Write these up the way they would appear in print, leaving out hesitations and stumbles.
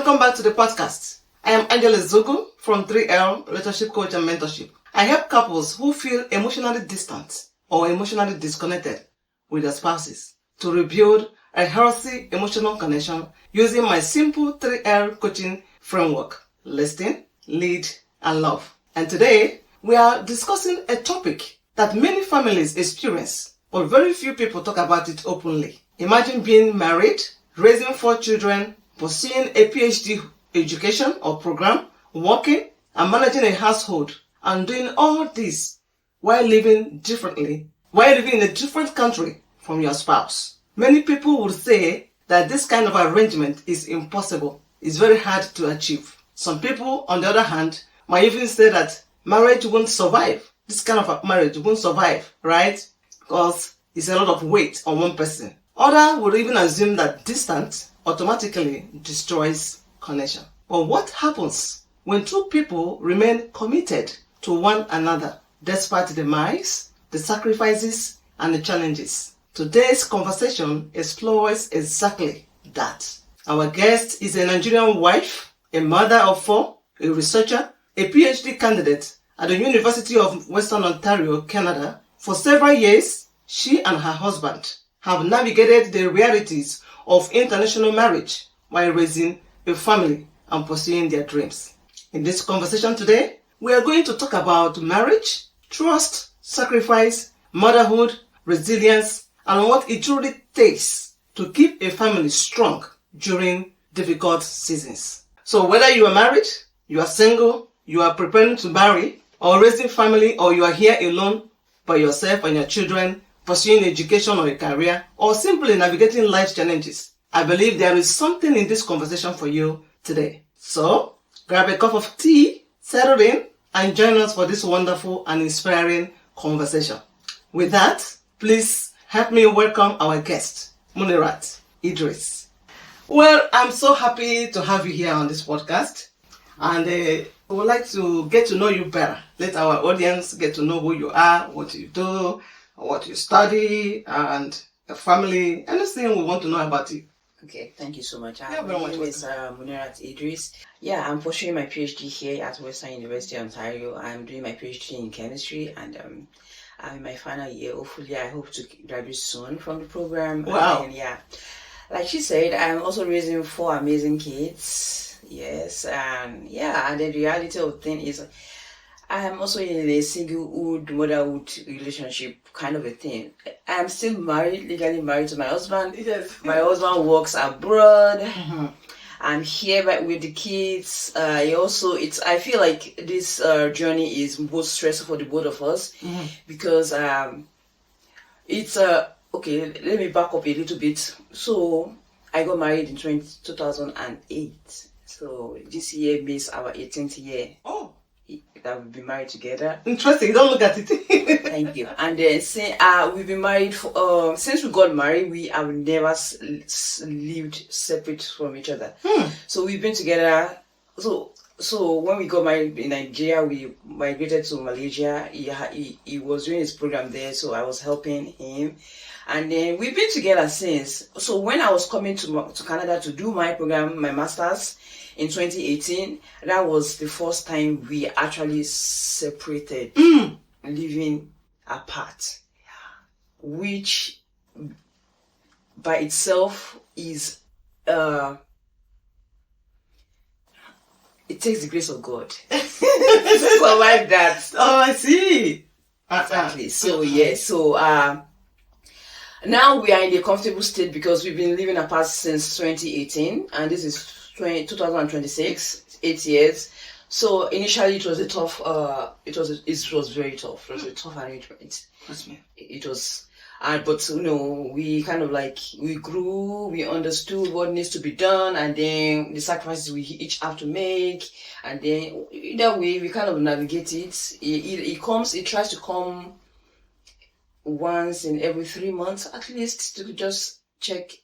Welcome back to the podcast. I am Ezugwu from 3L Relationship Coach and Mentorship. I help couples who feel emotionally distant or emotionally disconnected with their spouses to rebuild a healthy emotional connection using my simple 3L coaching framework: listen, lead, and love. And today, we are discussing a topic that many families experience, but very few people talk about it openly. Imagine being married, raising 4 children, pursuing a PhD education or program, working and managing a household, and doing all this while living in a different country from your spouse. Many people would say that this kind of arrangement is impossible. It's very hard to achieve. Some people, on the other hand, might even say that marriage won't survive. This kind of marriage won't survive, right? Because it's a lot of weight on one person. Others would even assume that distance automatically destroys connection. But what happens when 2 people remain committed to one another despite the miles, the sacrifices, and the challenges? Today's conversation explores exactly that. Our guest is a Nigerian wife, a mother of 4, a researcher, a PhD candidate at the University of Western Ontario, Canada. For several years, she and her husband have navigated the realities of international marriage while raising a family and pursuing their dreams. In this conversation today, we are going to talk about marriage, trust, sacrifice, motherhood, resilience, and what it truly takes to keep a family strong during difficult seasons. So whether you are married, you are single, you are preparing to marry, or raising family, or you are here alone by yourself and your children, pursuing education or a career, or simply navigating life's challenges, I believe there is something in this conversation for you today. So, grab a cup of tea, settle in, and join us for this wonderful and inspiring conversation. With that, please help me welcome our guest, Munirat Idris. Well, I'm so happy to have you here on this podcast, and I would like to get to know you better. Let our audience get to know who you are, what you do, what you study, and your family, anything we want to know about you. Okay, thank you so much. My name is Munirat Idris. Yeah, I'm pursuing my PhD here at Western University, Ontario. I'm doing my PhD in chemistry, and I'm in my final year. Hopefully, I hope to graduate soon from the program. Wow. And yeah, like she said, I'm also raising 4 amazing kids. Yes, and yeah, and the reality of the thing is, I'm also in a singlehood, motherhood relationship kind of a thing. I'm still married, legally married to my husband. Yes. My husband works abroad. Mm-hmm. I'm here with the kids. I feel like this journey is both stressful for the both of us, because it's okay. Let me back up a little bit. So I got married in 2008. So this year makes our 18th year. Oh. That we've been married together. Interesting. Don't look at it. Thank you. And then we've been married for since we got married, we have never lived separate from each other. So we've been together. So when we got married in Nigeria, we migrated to Malaysia. He was doing his program there, so I was helping him. And then we've been together since. So when I was coming to Canada to do my program, my master's, in 2018, that was the first time we actually separated, living apart, which by itself is, it takes the grace of God to survive that. Oh, I see. Exactly. So, yeah, so now we are in a comfortable state because we've been living apart since 2018, and this is 2026, 8 years. So initially it was a tough, it was very tough. It was a tough arrangement. Trust me. It was, but you know, we kind of like, we grew, we understood what needs to be done, and then the sacrifices we each have to make, and then either way we kind of navigate it. It tries to come once in every 3 months at least to just check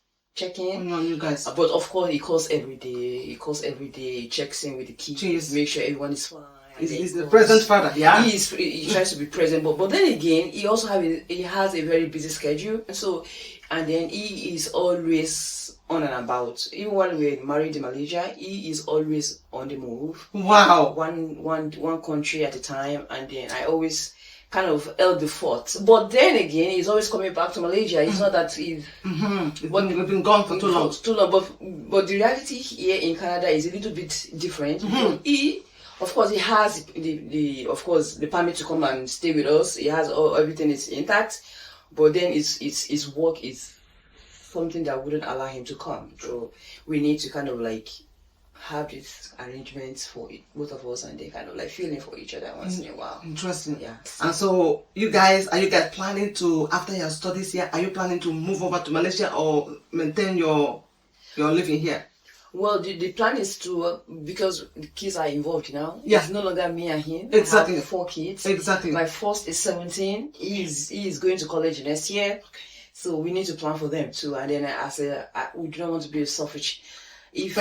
in on you guys. But of course, he calls every day. He checks in with the kids, make sure everyone is fine. He's the present father. Yeah, he tries to be present, but then again, he also has a very busy schedule, and then he is always on and about. Even while we were married in Malaysia, he is always on the move. Wow. One country at a time, and then I always kind of held the fort. But then again, he's always coming back to Malaysia. It's not that he's... We've been gone for too long. Too long. But the reality here in Canada is a little bit different. He, of course, he has the permit to come and stay with us. He has everything is intact. But then his work is something that wouldn't allow him to come. So we need to kind of like have these arrangements for both of us, and they kind of like feeling for each other once in a while. Interesting. Yeah. And so are you guys planning to, after your studies here, are you planning to move over to Malaysia or maintain your living here? Well, the plan is to, because the kids are involved now. Yeah. It's no longer me and him. Exactly. I have 4 kids. Exactly. My first is 17. He is going to college next year. So we need to plan for them too. And then I said, we do not want to be selfish. If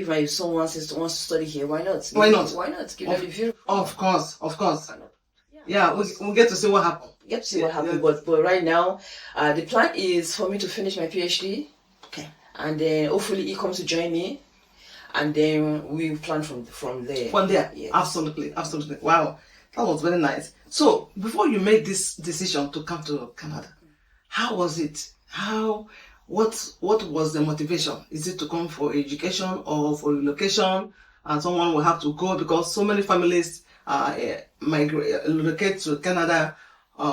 my son wants to study here, why not? Why not? Why not? Give them the view. Of course. Yeah, we'll get to see what happens. Get to see what happens. But right now, the plan is for me to finish my PhD. Okay. And then hopefully he comes to join me. And then we plan from there. From there? Yes. Absolutely. Wow. That was very nice. So, before you made this decision to come to Canada, how was it? What was the motivation? Is it to come for education or for relocation? And someone will have to go because so many families relocate to Canada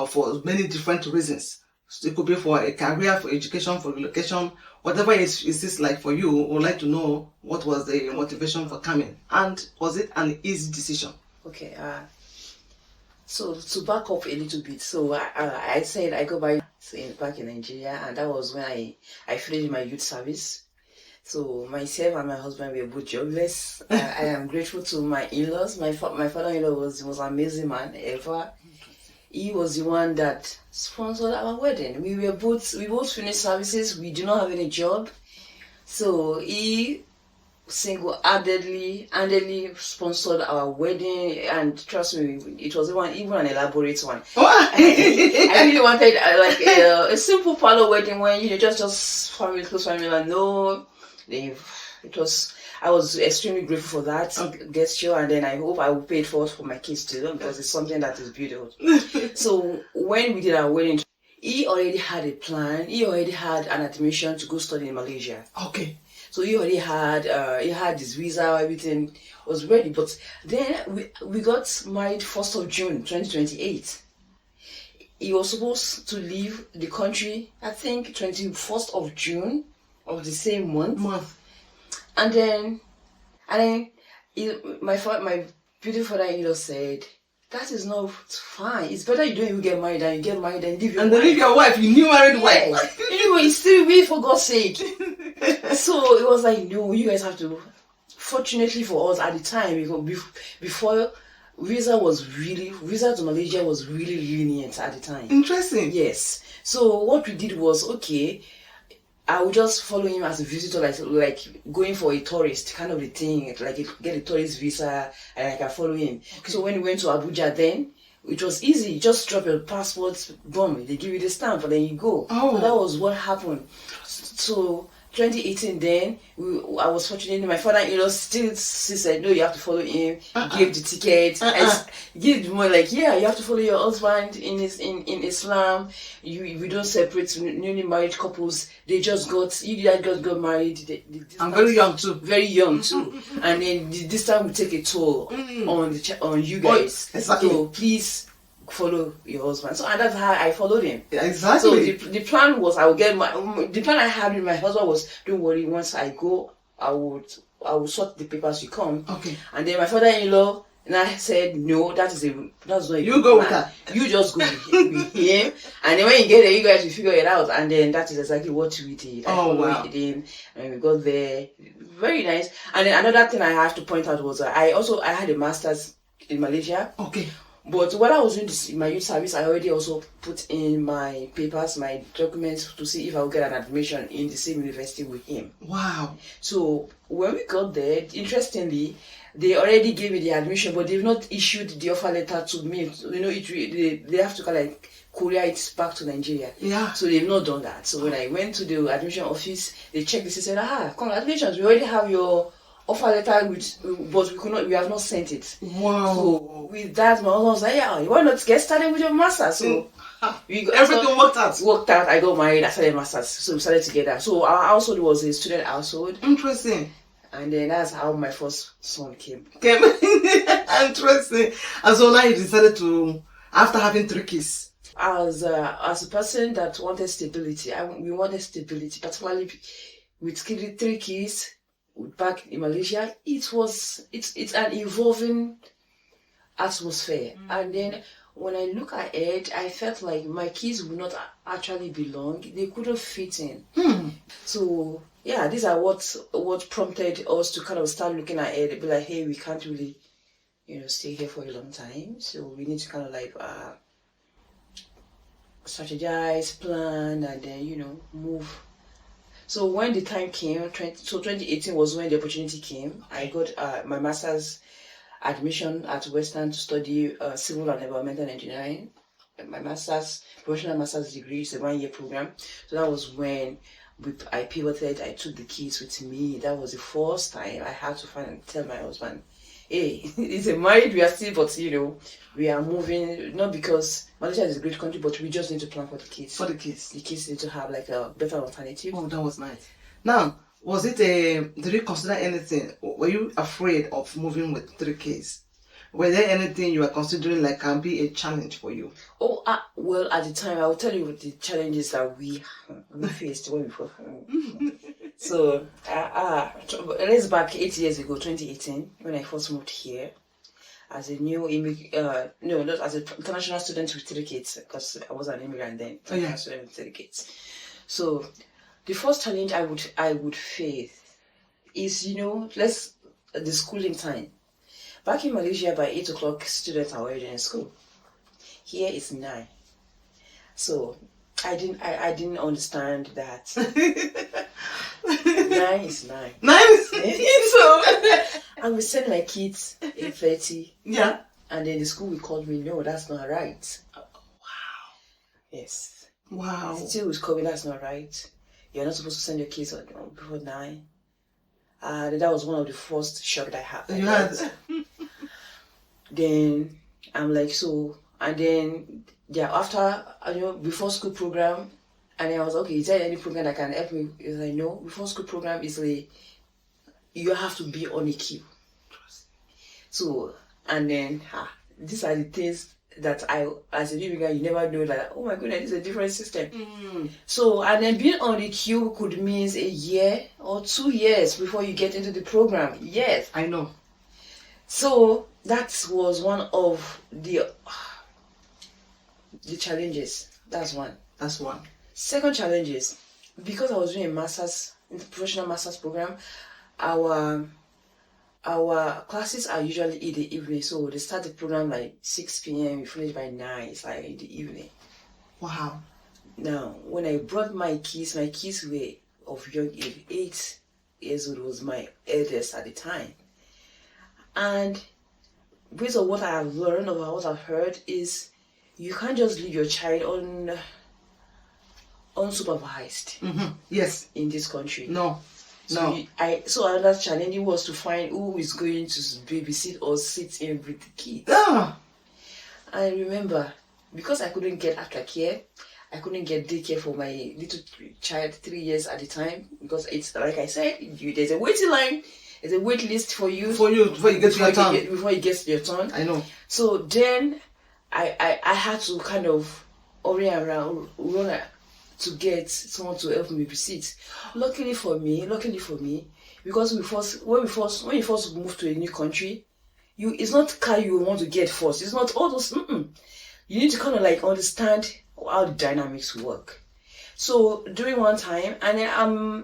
for many different reasons. So it could be for a career, for education, for relocation, whatever it is like for you. Would like to know what was the motivation for coming, and was it an easy decision? Okay. So to back up a little bit, so I said I go back in Nigeria, and that was when I finished my youth service. So myself and my husband were both jobless. I am grateful to my in-laws. My father-in-law was the most amazing man ever. He was the one that sponsored our wedding. We both finished services. We do not have any job, so he single-handedly sponsored our wedding, and trust me, it was even an elaborate one. I really wanted a simple parlor wedding when just family, close family, and no, I was extremely grateful for that gesture, and then I hope I will pay it forward for my kids too, because it's something that is beautiful. So when we did our wedding, he already had a plan. He already had an admission to go study in Malaysia. Okay. So he already had his visa, everything was ready. But then we got married 1st of June 2028. He was supposed to leave the country, I think 21st of June of the same month. And then my beautiful father-in-law said, "That is not fine. It's better you don't even get married than you get married and leave your wife." And then leave your wife, your new married wife. You still wait, for God's sake. So it was like, no, you guys have to. Fortunately for us at the time, before visa to Malaysia was really lenient at the time. Interesting. Yes. So what we did was, okay, I would just follow him as a visitor, like going for a tourist kind of a thing, like get a tourist visa, and I can follow him. Okay. So when we went to Abuja, then it was easy. You just drop your passport, boom, they give you the stamp, and then you go. So that was what happened. So 2018, then I was fortunate. My father-in-law still said, "No, you have to follow him." Gave the ticket. Give more like, yeah, you have to follow your husband in Islam. We don't separate newly married couples. You guys just got married. I'm very young too. Very young too, and then this time will take a toll on you guys. Exactly. So please follow your husband. So and that's how I followed him. Exactly. So the plan was the plan I had with my husband was, don't worry, once I go, I would sort the papers, you come. Okay. And then my father-in-law and I said, no, that's not you go with her. You just go with him, and then when you get there, you guys will figure it out. And then that is exactly what we did. I followed him, and we got there. Very nice. And then another thing I have to point out was I had a master's in Malaysia. Okay. But when I was doing my youth service, I already also put in my papers, my documents to see if I would get an admission in the same university with him. Wow. So when we got there, interestingly, they already gave me the admission, but they've not issued the offer letter to me. You know, they have to kind of like courier it back to Nigeria. Yeah. So they've not done that. So when I went to the admission office, they checked this and said, congratulations, we already have your offer letter, but we have not sent it. Wow. So with that, my husband was like, yeah, why not get started with your master's? So everything worked out. I got married, I started master's. So we started together. So our household was a student household. Interesting. And then that's how my first son came. Interesting. And so now you decided to, after having 3 kids. As a person that wanted stability, we wanted stability, particularly with 3 kids back in Malaysia. It's an evolving atmosphere. And then when I look ahead, I felt like my kids would not actually belong. They couldn't fit in. So yeah, these are what prompted us to kind of start looking ahead and be like, hey, we can't really, stay here for a long time. So we need to kind of like strategize, plan, and then, move. So when the time came, 2018 was when the opportunity came. I got my master's admission at Western to study civil and environmental engineering. My professional master's degree is a 1-year program. So that was when I pivoted. I took the kids with me. That was the first time I had to tell my husband, hey, it's a married, we are still, but we are moving, not because Malaysia is a great country, but we just need to plan for the kids. For the kids. The kids need to have like a better alternative. Oh, that was nice. Now, did you consider anything? Were you afraid of moving with 3 kids? Were there anything you were considering like can be a challenge for you? Oh, well, at the time, I will tell you the challenges that we faced when we first. So, let's back 8 years ago, 2018, when I first moved here as a new not as an international student with 3 kids, because I was an immigrant then. Oh, yeah. Student with 3 kids. So, the first challenge I would face is, the schooling time. Back in Malaysia, by 8 o'clock, students are already in school. Here it's 9. So I didn't understand that. 9 is 9. 9 is 9. So I would send my kids 8:30. Yeah. And then the school will call me, no, that's not right. Wow. Yes. Wow. Still was coming, that's not right. You're not supposed to send your kids before 9. That was one of the first shock that I had. You had. Then I'm like, so, and then after before school program, and then I was okay, is there any program that can help me? He was like, no, before school program is like you have to be on a queue. So, and then these are the things that as a new guy, you never know that, oh my goodness, it's a different system. So, and then being on the queue could mean a year or 2 years before you get into the program. Yes. I know. So, that was one of the challenges. That's one. Second challenge is, because I was doing a master's, professional master's program, our classes are usually in the evening. So they start the program like 6 p.m. we finish by 9. It's like in the evening. Wow. Now, when I brought my kids were of young age. 8 years old was my eldest at the time. And based on what I have learned or what I've heard is you can't just leave your child unsupervised. Yes. In this country. No. So another challenge was to find who is going to babysit or sit in with the kids. I remember, because I couldn't get aftercare, I couldn't get daycare for my little child 3 years at the time, because it's like I said, there's a waiting line. There's a wait list for you before you get to your turn. Before it gets to your turn. I know. So then I had to kind of hurry around, run to get someone to help me visit. Luckily for me, because when you first move to a new country, it's not car you want to get first. It's not all those. You need to kind of like understand how the dynamics work. So during one time, and then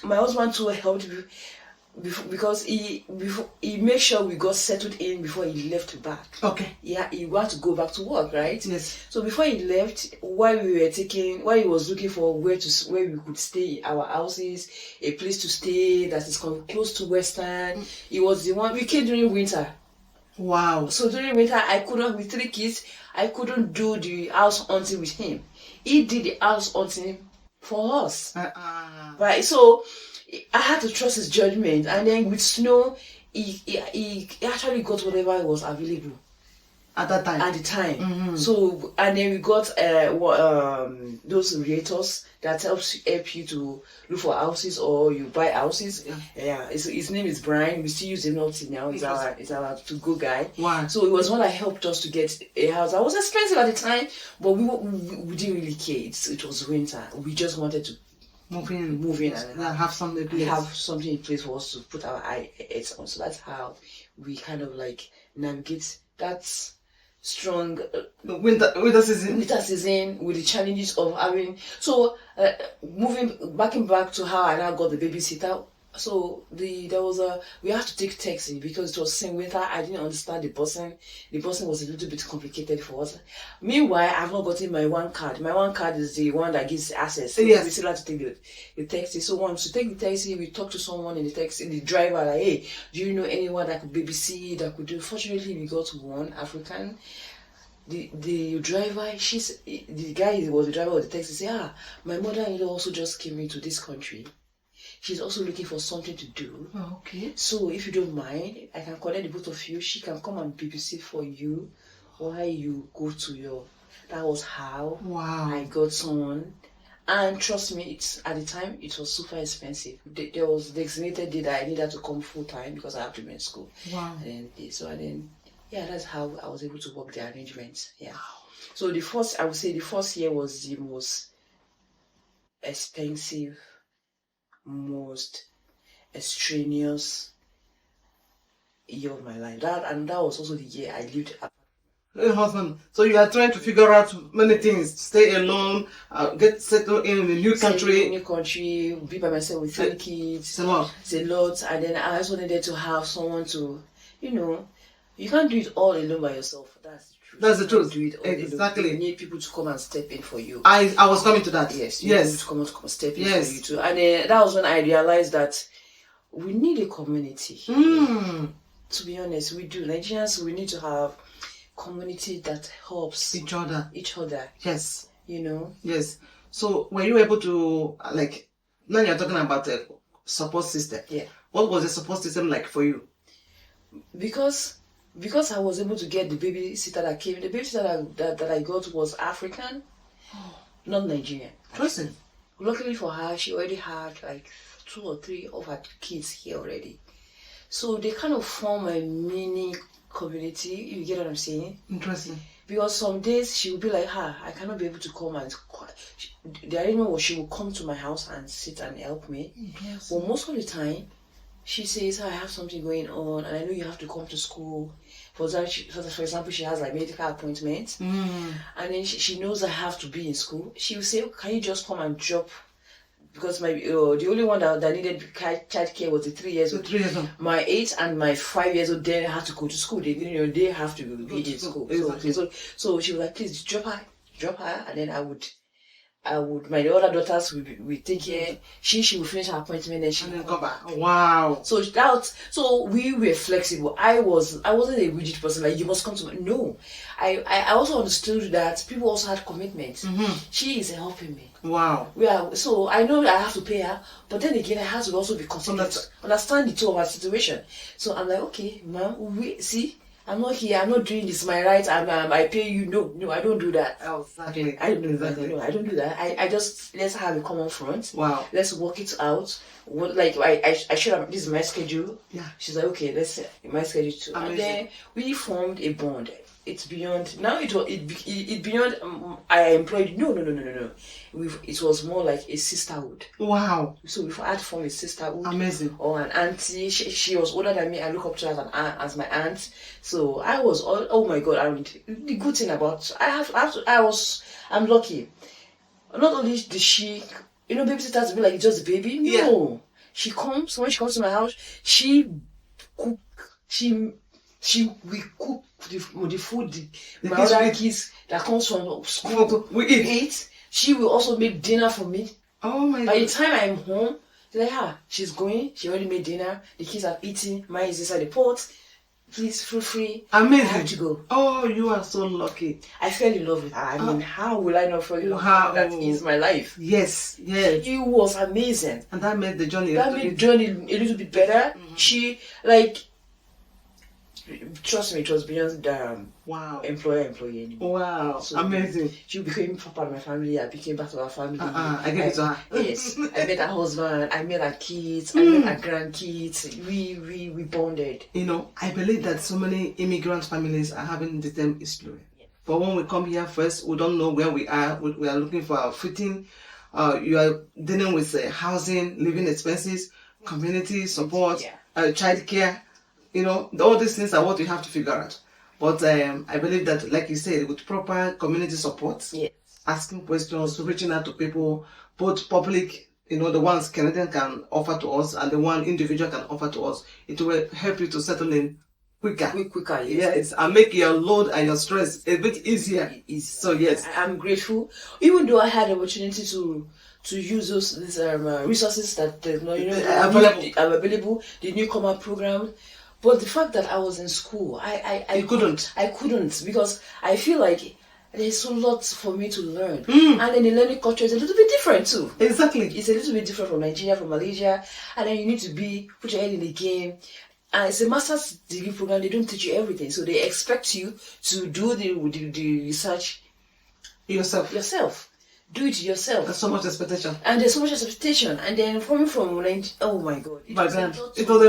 my husband too helped me. because he made sure we got settled in before he left back. Okay. Yeah, he wanted to go back to work, right? Yes. So before he left, while he was looking for where we could stay, our houses, a place to stay that is close to Western, he was the one. We came during winter. Wow. So during winter, with 3 kids, I couldn't do the house hunting with him. He did the house hunting for us. Right, so I had to trust his judgment, and then with snow, he actually got whatever was available at that time. At the time. So, and then we got those realtors that help you to look for houses or you buy houses. Yeah. His name is Brian. We still use him up till now. He's our to-go guy. Wow. So it was one that helped us to get a house. That was expensive at the time, but we didn't really care. It was winter. We just wanted to move in and have something in place for us to put our eyes on. So that's how we kind of like navigate that strong winter season with the challenges of having. So backing back to how I now got the babysitter. So we had to take taxi because it was same winter. I didn't understand the busing. The busing was a little bit complicated for us. Meanwhile, I've not gotten my one card. My one card is the one that gives access. So yes. We still have to take the taxi. So once to take the taxi, we talk to someone in the taxi, the driver, like, hey, do you know anyone that could babysit, that could do? Fortunately, we got one African. The driver, the guy who was the driver of the taxi, said, my mother-in-law also just came into this country. She's also looking for something to do. Oh, okay. So if you don't mind, I can connect the both of you. She can come and babysit for you while you go to your. That was how I got someone. And trust me, at the time it was super expensive. There was the designated day that I needed to come full time because I have to be in school. Wow. That's how I was able to work the arrangements. Yeah. So the first year was the most expensive, most strenuous year of my life. That was also the year I lived apart. Husband. So you are trying to figure out many things: stay alone, get settled in a new country, be by myself with 3 kids. It's a lot. And then I also needed to have someone to, you can't do it all alone by yourself. That's the truth. Do it all exactly. Alone. You need people to come and step in for you. I was coming to that. Yes. You need people to come and step in for you too. And that was when I realized that we need a community. To be honest, we do. Nigerians, we need to have community that helps each other. Yes. Yes. So were you able to, now you're talking about a support system. Yeah. What was the support system like for you? Because I was able to get the babysitter that came. The babysitter that I got was African, not Nigerian. Interesting. Luckily for her, she already had 2 or 3 of her kids here already. So they kind of form a mini community, you get what I'm saying? Interesting. Because some days she will be like, I cannot be able to come and... The arrangement was she will come to my house and sit and help me. Yes. But most of the time, she says, I have something going on and I know you have to come to school. For example, she has medical appointments. And then she knows I have to be in school. She will say, can you just come and drop? Because the only one that needed childcare was the 3 years old. 3 years old. My 8 and my 5 years old then had to go to school. They have to be in school. Exactly. So she was like, please drop her, and then I would. My other daughters will take care. She will finish her appointment and she will come back. Wow. So we were flexible. I wasn't a rigid person you must come to me. No, I also understood that people also had commitments. She is helping me. Wow. So I know that I have to pay her, but then again I have to also be considerate, understand the two of our situation. So I'm like, okay, ma'am, I'm not here. I'm not doing this. My right. I pay you. No, I don't do that. Exactly. I don't do that. No, I don't do that. I just let's have a common front. Wow. Let's work it out. I should have. This is my schedule. Yeah. She's like, okay, let's set my schedule too. Amazing. And then we formed a bond. It's beyond now. It beyond. I employed. No. It was more like a sisterhood. Wow. So we had formed a sisterhood. Amazing. Or an auntie. She was older than me. I look up to her as my aunt. So I was. Oh my God! And the good thing about I'm lucky. Not only did she, babysitters be like just a baby. No. Yeah. She comes, when she comes to my house, she cook, we cook the food, my other kids that comes from school, we eat. She will also make dinner for me. Oh my God. By the time I'm home, they're like, she's going, she already made dinner, the kids have eaten, mine is inside the pot. Please, feel free. Amazing. I have to go. Oh, you are so lucky. I fell in love with her. I mean, how will I not fall in love with her? That is my life. Yes, yes. It was amazing. And that made the journey That made the journey a little bit better. She, like, trust me, it was beyond wow. employer-employee anymore. Wow, So amazing. She became part of my family. I became part of our family. I gave it to her. Yes, I met her husband. I met her kids. I met her grandkids. We bonded. You know, I believe that so many immigrant families are having the same experience. Yeah. But when we come here first, we don't know where we are. We are looking for our footing. You are dealing with housing, living expenses, community support, childcare. You know, all these things are what you have to figure out. But I believe that, like you said, with proper community support, asking questions, reaching out to people, both public, you know, the ones Canadian can offer to us and the one individual can offer to us, it will help you to settle in quicker. Quicker, yes. And make your load and your stress a bit easier. So, yes. I'm grateful. Even though I had the opportunity to use these resources that are available, the newcomer program. But the fact that I was in school, I couldn't because I feel like there's so lots for me to learn. And then the learning culture is a little bit different too. Exactly. It's a little bit different from Nigeria, from Malaysia. And then you need to put your head in the game. And it's a master's degree program. They don't teach you everything. So they expect you to do the research yourself. Do it yourself. There's so much expectation. And there's so much expectation. And then coming from Nigeria, oh my God. It was a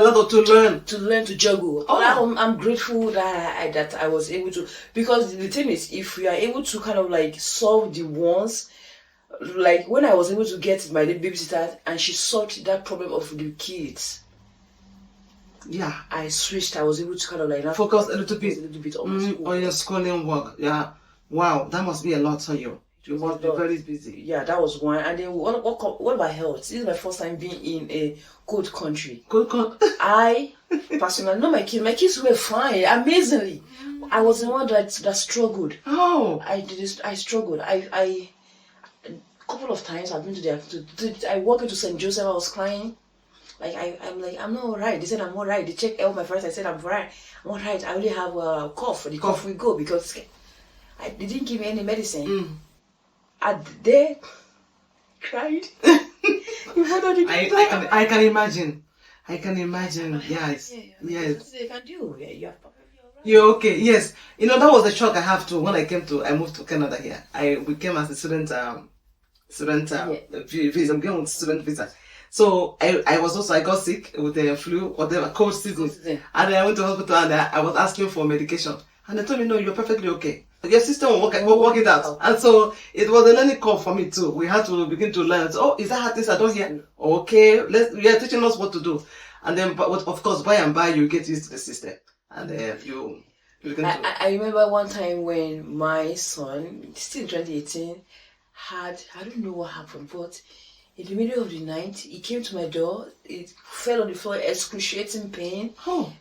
lot to learn. To learn to juggle. I'm grateful that I was able to. Because the thing is, if we are able to kind of like solve the ones, like when I was able to get my babysitter and she solved that problem of the kids. Yeah. I switched. I was able to kind of like focus a little bit on your schooling work. Yeah. Wow, that must be a lot on you. You must be very busy. Yeah, that was one. And then what about health? This is my first time being in a cold country. I personally, not my kids. My kids were fine, amazingly. I was the one that struggled. Oh, I struggled. I a couple of times I've been to I walked into St. Joseph. I was crying. Like I'm like, I'm not alright. They said I'm alright. They checked all my friends. I said I'm alright. I'm alright. I only have a cough. The cough will go because they didn't give me any medicine. They cried. I can imagine. Yes. Yes. They can do. You're okay. Yes. You know, that was the shock I have too when I moved to Canada here. We came as a student visa. I'm going with student visa. So I got sick with the flu, whatever, cold season. And then I went to hospital and I was asking for medication. And they told me, no, you're perfectly okay. Your system will work it out. And so it was a learning curve for me too. We had to begin to learn. So, is that how this I don't hear? Okay, you are teaching us what to do. And then, but of course, by and by, you get used to the system. And then you begin to... I remember one time when my son, still in 2018, I don't know what happened, but in the middle of the night, he came to my door. It fell on the floor, excruciating pain.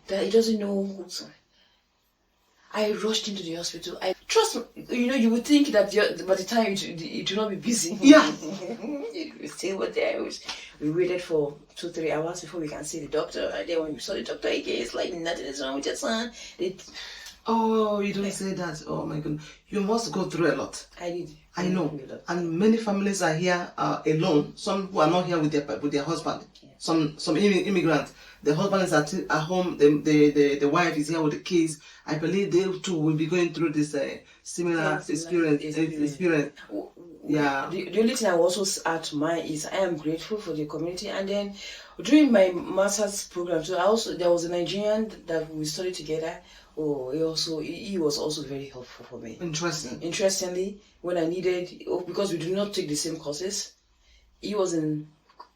That he doesn't know what's on. I rushed into the hospital. Trust me, you would think that by the time it will not be busy. Yeah. We still were there. We waited for 2-3 hours before we can see the doctor. And then when we saw the doctor again, it's like nothing is wrong with your son. Oh, you don't say that. Oh my goodness. You must go through a lot. I did. I know. And many families are here alone. Some who are not here with their husband. Yeah. Some immigrants. The husband is at home. The wife is here with the kids. I believe they too will be going through this similar experience. Yeah. The only thing I will also add to mine is I am grateful for the community. And then during my master's program, so there was a Nigerian that we studied together. Oh, he was also very helpful for me. Interestingly, when I needed, because we do not take the same courses, he was in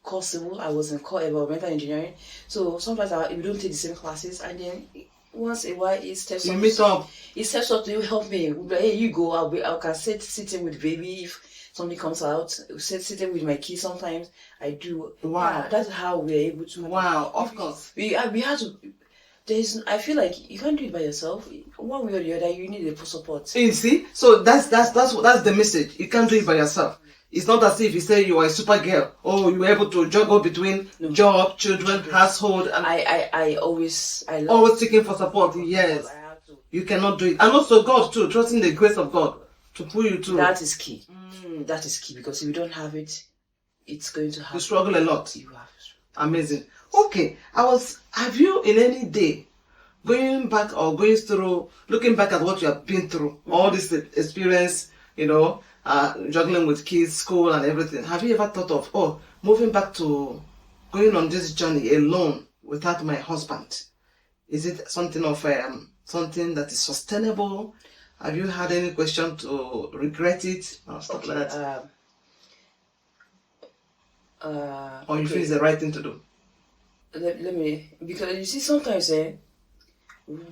core civil, I was in core environmental engineering. So sometimes we don't take the same classes, and then once a while he steps up. He steps up to help me. We'll be like, hey, you go. I can sit in with baby. If something comes out, sitting with my kids sometimes, I do. Wow. Yeah, that's how we're able to. Wow, of course. We had to. I feel like you can't do it by yourself. One way or the other, you need a support. You see, so that's the message. You can't do it by yourself. It's not as if you say you are a super girl. Oh, you're able to juggle between job, children, household, and I always always seeking for support. Yes, you cannot do it, and also God too. Trusting the grace of God to pull you through. That is key. That is key, because if you don't have it, it's going to happen. You struggle a lot. You have to. Amazing. Okay, have you in any day going back or going through, looking back at what you have been through, all this experience, juggling with kids, school and everything, have you ever thought of, moving back to going on this journey alone without my husband? Is it something of something that is sustainable? Have you had any question to regret it or stuff like that? Or you feel it's the right thing to do? Let me, because you see, sometimes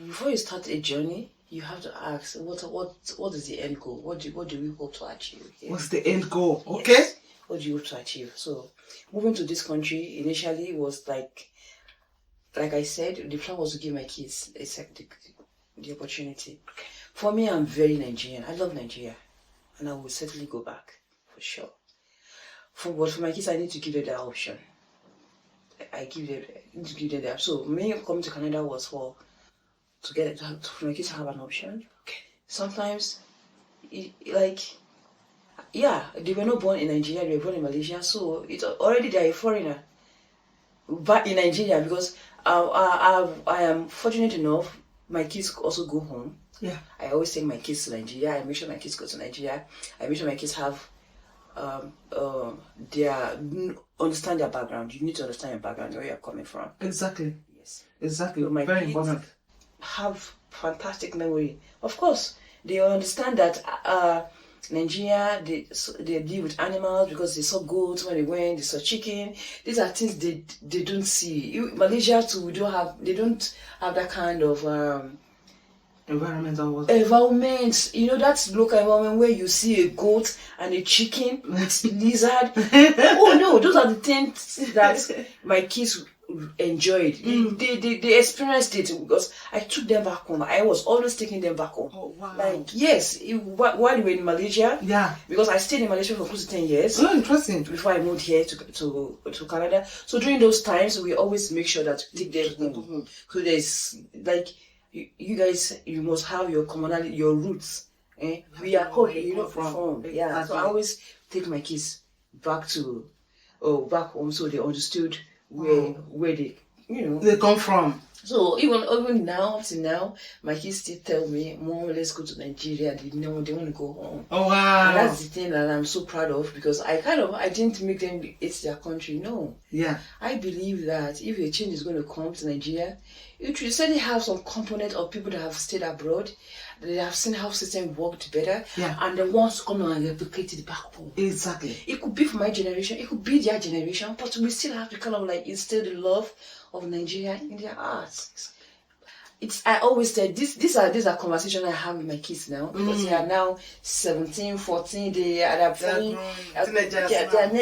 before you start a journey, you have to ask what is the end goal? What do we hope to achieve? Yeah. What's the end goal? Okay. Yes. What do you hope to achieve? So moving to this country initially was like I said, the plan was to give my kids the opportunity. For me, I'm very Nigerian. I love Nigeria, and I will certainly go back for sure. But for my kids, I need to give them that option. I need to give them that. So me coming to Canada was for my kids to have an option. Okay. Sometimes, they were not born in Nigeria, they were born in Malaysia, so it's already they're a foreigner. But in Nigeria, because I am fortunate enough, my kids also go home. Yeah. I always take my kids to Nigeria. I make sure my kids go to Nigeria. I make sure my kids have understand their background. You need to understand your background, where you're coming from. Exactly. Yes. Exactly. So my very kids important. Have fantastic memory. Of course, they understand that Nigeria, they deal with animals because they saw goats when they went, they saw chicken. These are things they don't see. Malaysia too, they don't have that kind of environment. That's local environment where you see a goat and a chicken, lizard. Oh no, those are the things that my kids enjoyed. They experienced it because I took them back home. I was always taking them back home. Oh wow! Like yes, while we were in Malaysia. Yeah. Because I stayed in Malaysia for close to 10 years. Oh, interesting. Before I moved here to Canada. So during those times, we always make sure that we take them home. So there's like you guys, you must have your commonality, your roots. We are called from. Yeah. So I always take my kids back home, so they understood where they they come from. So even now, up to now, my kids still tell me, "Mom, let's go to Nigeria." They want to go home. Oh wow! And that's the thing that I'm so proud of, because I didn't make them it's their country. No. Yeah. I believe that if a change is going to come to Nigeria, it will certainly have some component of people that have stayed abroad, they have seen how system worked better, and they want to come and replicate it back home. Exactly. It could be for my generation, it could be their generation, but we still have to kind of like instill the love of Nigeria in their hearts. I always say these are conversations I have with my kids now, because they are now 17, 14, they are forming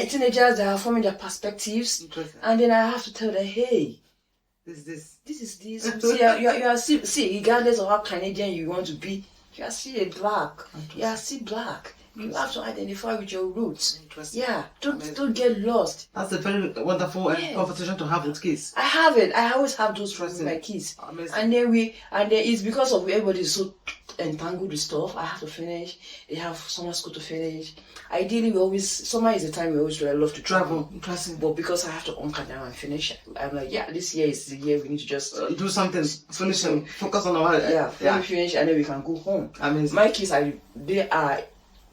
teenagers, they are forming their perspectives, and then I have to tell them, hey, this is this. See, you are still, regardless of how Canadian you want to be, you are still a black. You are still black. You have to identify with your roots. Yeah, don't get lost. That's a very wonderful conversation to have with kids. I have it. I always have those with my kids. Amazing. And then it's because of everybody is so entangled with stuff. I have to finish. They have summer school to finish. Ideally, summer is the time we always love to travel. Interesting. But because I have to anchor down and finish, I'm like, this year is the year we need to just do something. Finish and focus on our let me finish, and then we can go home. Amazing. My kids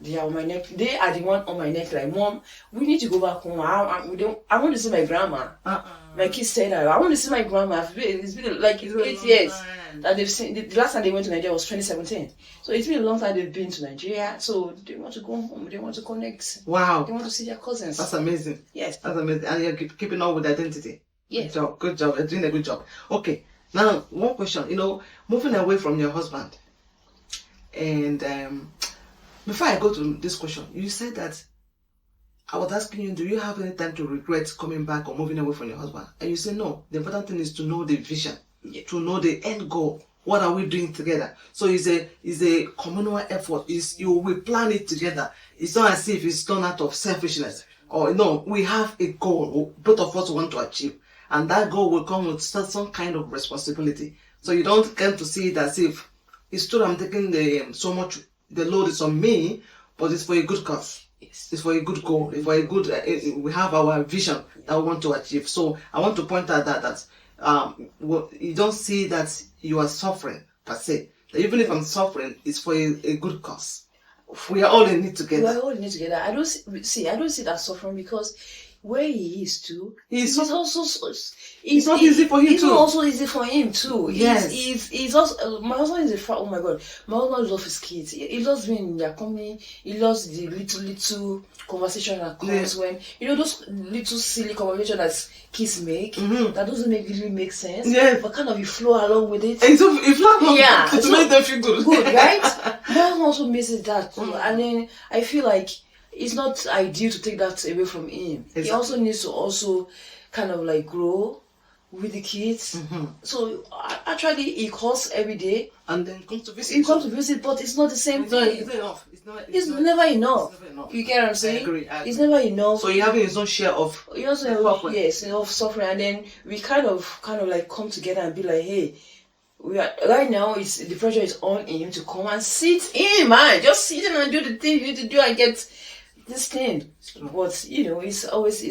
they are on my neck. They are the one on my neck. Like, Mom, we need to go back home. I want to see my grandma. My kids said that I want to see my grandma. It's been like 8 years that they've seen. The last time they went to Nigeria was 2017. So it's been a long time they've been to Nigeria. So they want to go home. They want to connect. Wow. They want to see their cousins. That's amazing. Yes. That's amazing. And you're keeping on with identity. Yes. Good job. You're doing a good job. Okay. Now, one question. Moving away from your husband, and before I go to this question, you said that I was asking you, do you have any time to regret coming back or moving away from your husband? And you say no. The important thing is to know the vision, to know the end goal. What are we doing together? So it's a communal effort. We plan it together. It's not as if it's done out of selfishness. Or no, we have a goal both of us want to achieve. And that goal will come with some kind of responsibility. So you don't come to see it as if it's true I'm taking so much, the load is on me, but it's for a good cause. Yes. It's for a good goal. It's for a good, we have our vision that we want to achieve. So I want to point out that you don't see that you are suffering per se. Even if I'm suffering, it's for a good cause. We are all in it together. We are all in it together. I don't see that suffering because where he is too, it's not easy for him too. It's not also easy for him too. Yes. He's also, my husband is oh my God, my husband loves his kids. He loves being in their company. He loves the little conversation that comes when, those little silly conversations that kids make, that doesn't really make sense. Yeah. But kind of you flow along with it. And so you flow along to so, make them feel good. Good, right? My husband also misses that too. And then I feel like it's not ideal to take that away from him. Exactly. He also needs to also kind of like grow with the kids. So actually he calls every day. And then comes to visit. He comes to visit, but it's not the same thing. It's not enough. It's never enough. You get what I'm saying? I agree. It's never enough. So you're having his own share of suffering. And then we kind of like come together and be like, hey, we are right now. The pressure is on him to come and sit in, man. Just sit in and do the thing you need to do and get this thing. But it's always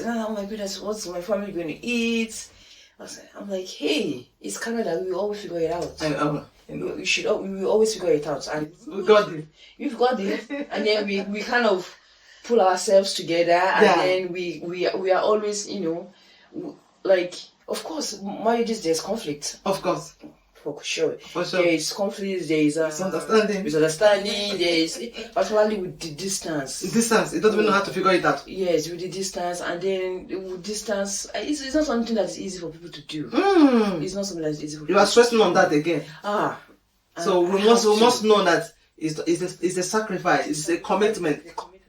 oh my goodness, what's my family going to eat? I'm like, hey, it's Canada. We always figure it out. We always figure it out, and we got it. You've got it, and then we kind of pull ourselves together, and then we are always, like, of course, marriages there's conflict, of course. For sure. There is conflict, there is misunderstanding, there is, particularly with the distance. It doesn't even know how to figure it out. Yes, with the distance, and then with distance, it's not something that is easy for people to do. It's not something that is easy for people. You are stressing on that again. So we must know that it's a sacrifice, it's a commitment.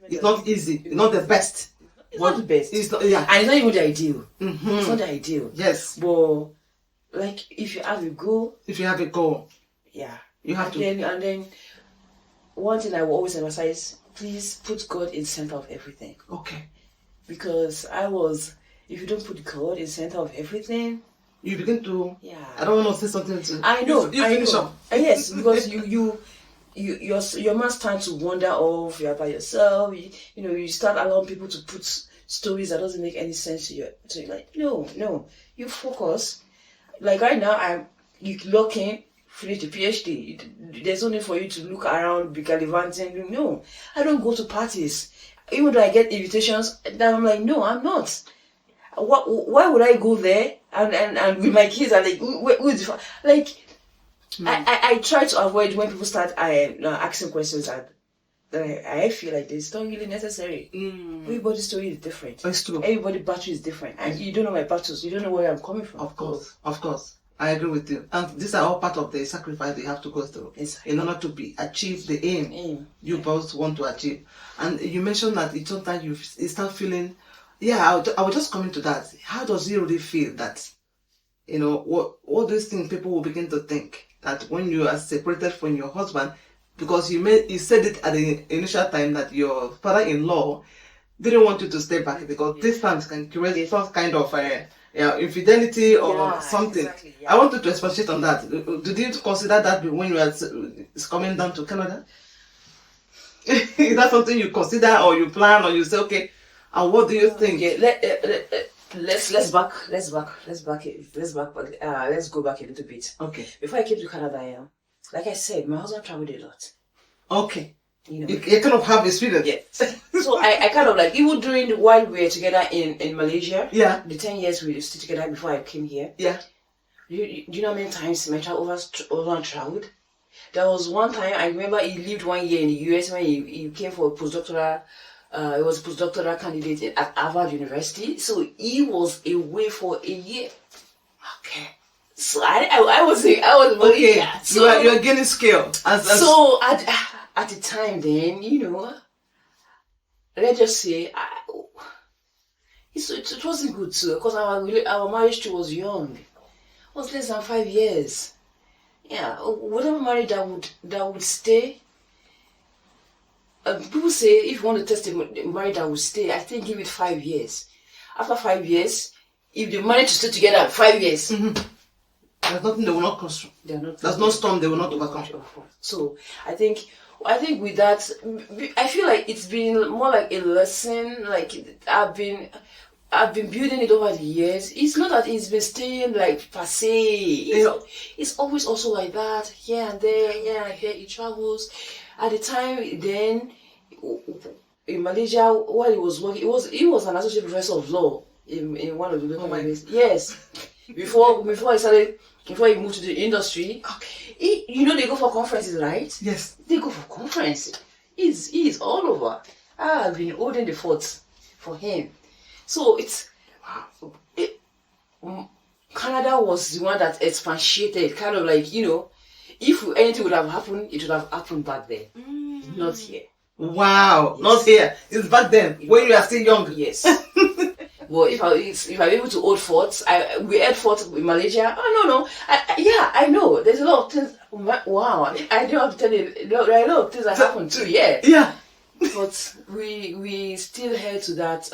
It's not easy, it's not the best. It's not the best. It's not, and it's not even the ideal. It's not the ideal. Yes. But like if you have a goal, you have to. And then one thing I will always emphasize: please put God in the center of everything. Okay. Because if you don't put God in the center of everything, you begin to. Yeah. I don't want to say something to. I know. You finish up. Yes, because your mind starts to wander off. You're by yourself. You start allowing people to put stories that doesn't make any sense to you. So you're like, no, you focus. Like right now, you lock in, finish the PhD. There's no need for you to look around, be gallivanting. No, I don't go to parties. Even though I get invitations, then I'm like, no, I'm not. Why would I go there? And with my kids, I'm like, who's the like? I try to avoid when people start asking questions and I feel like it's not really necessary. Everybody's story is different. It's true. Everybody's battle is different. And you don't know my battles. You don't know where I'm coming from. Of course. I agree with you. And these are all part of the sacrifice they have to go through in order to achieve the aim you both want to achieve. And you mentioned that sometimes you start feeling, I was just coming to that. How does it really feel that, what these things people will begin to think that when you are separated from your husband, because you said it at the initial time that your father-in-law didn't want you to stay back because distance can create some kind of infidelity or something. Exactly, I wanted to expatiate on that. Did you consider that when you were coming down to Canada? Is that something you consider or you plan or you say, okay, and what do you think? Let's go back a little bit. Okay. Before I came to Canada, like I said, my husband traveled a lot. Okay. You kind of have experience. Yeah. So I kind of like, even while we were together in Malaysia, the 10 years we stayed together before I came here. Yeah. Do you know how many times my child over traveled? There was one time, I remember he lived 1 year in the US when he came for a postdoctoral. He was a postdoctoral candidate at Harvard University. So he was away for a year. Okay. So I was okay. So you're gaining skill. So at the time then, let's just say, it wasn't good too, because our marriage too was young. It was less than 5 years. Yeah, whatever marriage that would stay. People say if you want to test a marriage that will stay, I think give it 5 years. After 5 years, if they manage to stay together 5 years, there's nothing they will not cross through. There's no storm they will not overcome. So I think with that, I feel like it's been more like a lesson. Like I've been building it over the years. It's not that it's been staying like per se. It's always also like that, here and there, it travels. At the time then, in Malaysia, while he was working, he was an associate professor of law in one of the local universities. Yes. Before he moved to the industry, okay. They go for conferences, right? Yes. They go for conferences. He's all over. I've been holding the fort for him. So Canada was the one that expatiated, kind of like, if anything would have happened, it would have happened back then, not here. Wow, yes. Not here. It's back then, when you are still young. Yes. Well, if I'm able to hold forts, we held forts in Malaysia. Oh no, I know. There's a lot of things. Wow, I don't have to tell you. There are a lot of things that happened too. Yeah. Yeah. But we still held to that.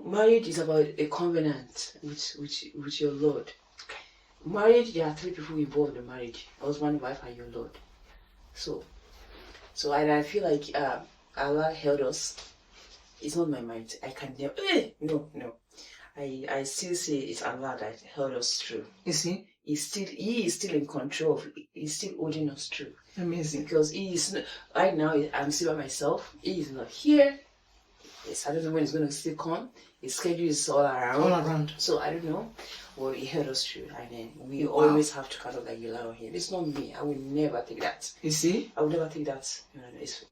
Marriage is about a covenant with your Lord. Marriage, there are 3 people involved in marriage: husband, wife, and your Lord. So and I feel like Allah held us. It's not my mind. I can never. No. I still say it's Allah that held us through. You see, He is still in control. He's still holding us through. Amazing. Because he is right now. I'm still by myself. He is not here. Yes, I don't know when he's going to still come. His schedule is all around. So I don't know. Well, he held us through, and then we always have to kind of like rely on him. It's not me. I will never take that. You see, I will never take that. It's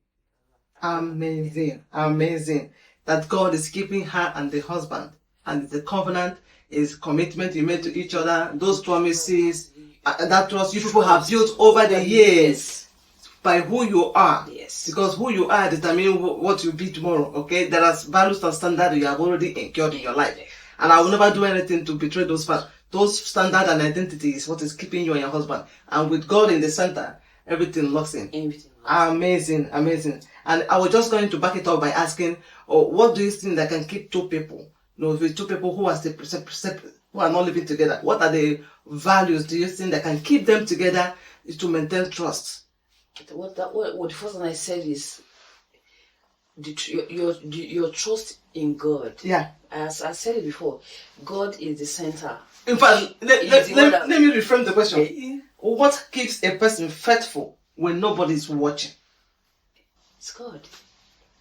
amazing that God is keeping her and the husband, and the covenant is commitment you made to each other. Those promises, that trust you people have built over the years by who you are. Yes. Because who you are determines what you'll be tomorrow. Okay, there are values and standards you have already incurred in your life, and I will never do anything to betray those facts. Those standards and identity is what is keeping you and your husband. And with God in the center, everything locks in. Amazing. And I was just going to back it up by asking, what do you think that can keep 2 people? With 2 people who are who are not living together, what are the values do you think that can keep them together to maintain trust? What the first thing I said is your trust in God. Yeah. As I said it before, God is the center. In fact, let me reframe the question. Okay. What keeps a person faithful when nobody's watching? It's God.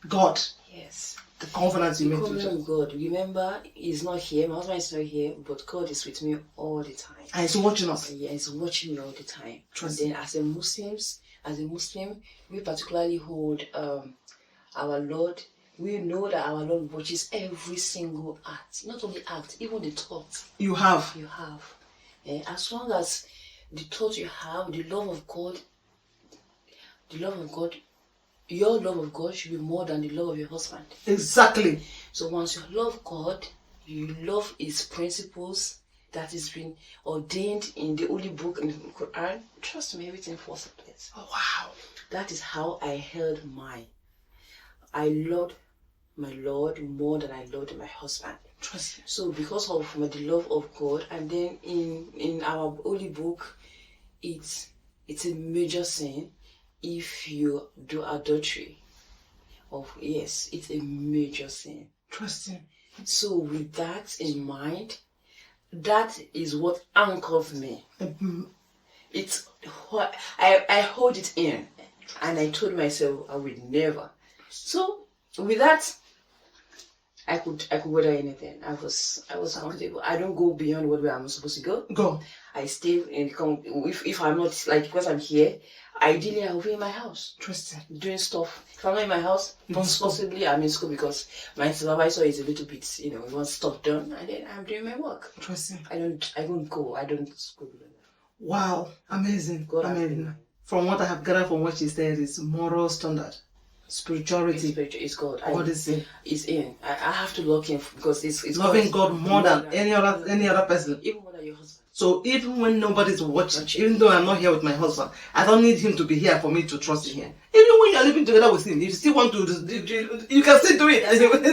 God. Yes. The covenant you made with God. God. Remember, He's not here. My husband is not here, but God is with me all the time. And He's watching us. Yeah, He's watching me all the time. Trust. And then, as a Muslim, we particularly hold our Lord. We know that our Lord watches every single act, not only act, even the thought. You have. As long as the thought you have, the love of God, your love of God should be more than the love of your husband. Exactly. So once you love God, you love His principles that has been ordained in the Holy Book in the Quran. Trust me, everything falls in place. Oh wow! That is how I held mine. I loved my Lord more than I loved my husband. Trust me. So because of the love of God, and then in our Holy Book, it's a major sin if you do adultery. Yes, it's a major sin. Trust Him. So with that in mind, that is what anchors me. It's what I hold it in, and I told myself I would never. So with that, I could weather anything. I was comfortable. I don't go beyond what I'm supposed to go. Go. I stay in if I'm not, like, because I'm here, ideally I'll be in my house. Trust it. Doing stuff. If I'm not in my house, possibly I'm in school, because my supervisor is a little bit, he wants stuff done, and then I'm doing my work. Trust him. I don't go. I don't school. Wow, amazing. God, amazing. From what I have gathered from what she said, is moral standard. Spirituality. It's God. What is it? It's in. I have to lock in because it's Loving God more than any other person. Even more than your husband. So even when nobody's watching, even though I'm not here with my husband, I don't need him to be here for me to trust him. Even when you're living together with him, if you still want to, you can still do it.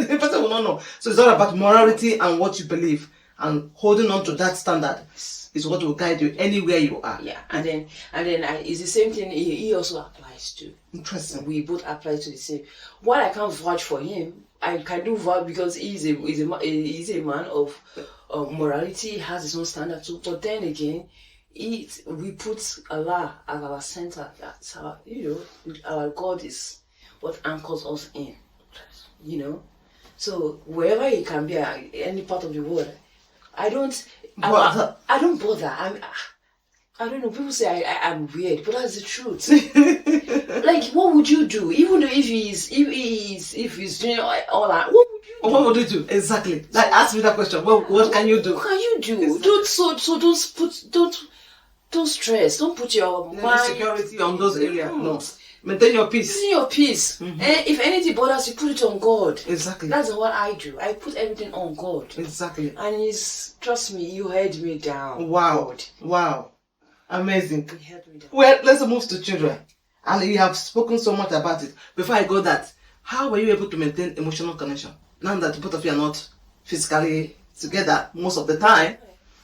The person will not know. So it's all about morality and what you believe, and holding on to that standard is what will guide you anywhere you are. Yeah, and then it's the same thing. He also applies to. Interesting. We both apply to the same. While I can't vouch for him, I can do vouch because he's a man of morality. He has his own standard too. But then again, we put Allah as our center. That's our, our God is what anchors us in. So wherever he can be, any part of the world, I don't bother. I don't know. People say I'm weird, but that's the truth. Like, what would you do? Even though if he's doing all that, what would you do? What would you do? Exactly. Like, ask me that question. What can you do? What can you do? Exactly. Don't stress. Don't put your mind security on those areas. No. Maintain your peace. Maintain your peace. Mm-hmm. And if anything bothers you, put it on God. Exactly. That's what I do. I put everything on God. Exactly. And trust me, you held me down. Wow. God. Wow. Amazing. You held me down. Well, let's move to children. And you have spoken so much about it. Before I go that, how were you able to maintain emotional connection? Now that both of you are not physically together most of the time,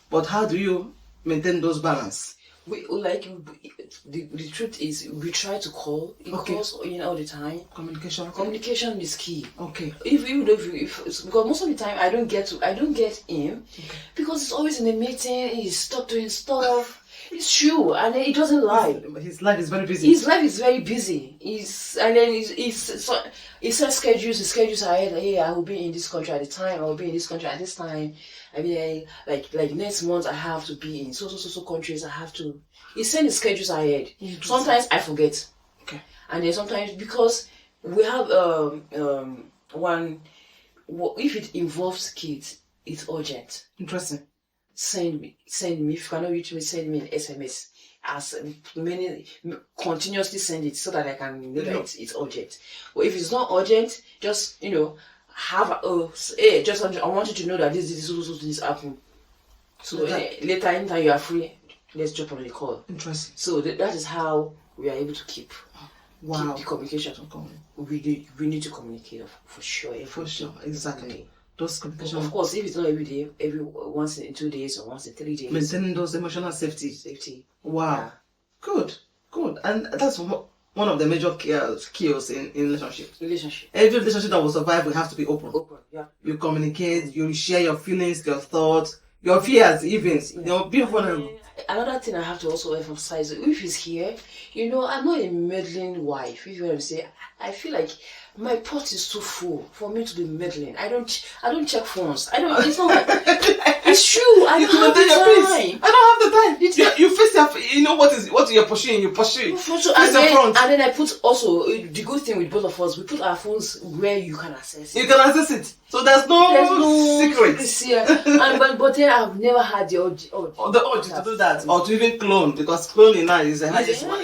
but how do you maintain those balance? The truth is, we try to call. It calls all the time. Communication. Okay. Communication is key. Okay. Because most of the time I don't get him, because he's always in a meeting. He's stuck doing stuff. It's true, and then he doesn't lie. His life is very busy. His life is very busy. He sets schedules. His schedules ahead. Hey, I will be in this country at the time. I will be in this country at this time. I mean, like next month I have to be in so countries. I have to. He sends his schedules ahead. Sometimes I forget. Okay. And then sometimes, because we have one. If it involves kids, it's urgent. Interesting. Send me. If you cannot reach me, send me an SMS. Continuously send it so that I can know that it's urgent. But if it's not urgent, just I want you to know that this happened. So later, anytime you are free, let's jump on the call. Interesting. So that is how we are able to keep the communication. We need to communicate for sure. For sure, exactly. Those communication. Of course, if it's not every day, every once in 2 days or once in 3 days. Maintaining those emotional safety. Wow. Yeah. Good. And that's one of the major skills in relationship. Every relationship that will survive will have to be open. Yeah. You communicate, you share your feelings, your thoughts, your fears, even. Be vulnerable. Another thing I have to also emphasize, if he's here, I'm not a meddling wife. If you want to say, I feel like my pot is too full for me to be meddling. I don't check phones. It's not. It's true. I don't have the time. I don't have the time. You face what you're pursuing. You pursue. And then I put also the good thing with both of us. We put our phones where you can access it. You can access it. So there's no secrets. Yeah. But then I've never had the urge to do that, or to even clone, because cloning now is a hardest one.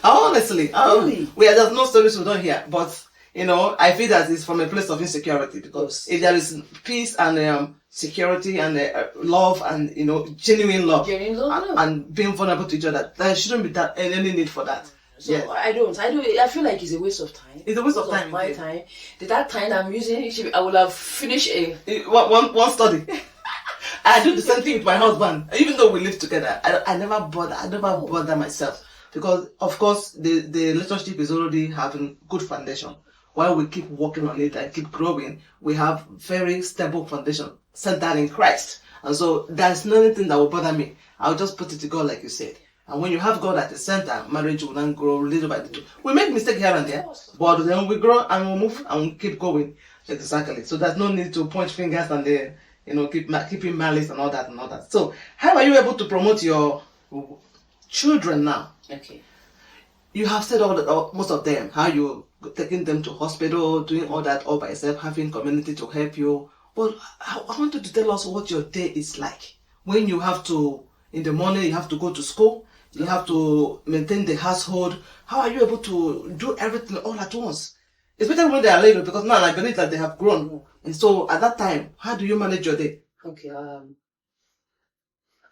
Honestly, there's no stories we don't hear, but I feel that it's from a place of insecurity, because if there is peace and security and love and genuine love, and being vulnerable to each other, there shouldn't be any need for that. So yes. I feel like it's a waste of time. It's a waste of time. My time. That time I'm using, I would have finished one study. I do the same thing with my husband. Even though we live together, I never bother myself, because of course the relationship is already having good foundation. While we keep working on it and keep growing, we have very stable foundation centered in Christ. And so there's nothing that will bother me. I'll just put it to God, like you said. And when you have God at the center, marriage will then grow little by little. We make mistakes here and there, but then we grow and we move and we keep going. Exactly. So there's no need to point fingers and keeping malice and all that. So how are you able to promote your children now? Okay. You have said most of them, how you taking them to hospital, doing all that all by yourself, having community to help you. But I want you to tell us what your day is like. When you have to, in the morning, you have to go to school. You have to maintain the household. How are you able to do everything all at once? Especially when they are little, because now I believe that they have grown. And so at that time, how do you manage your day? Okay.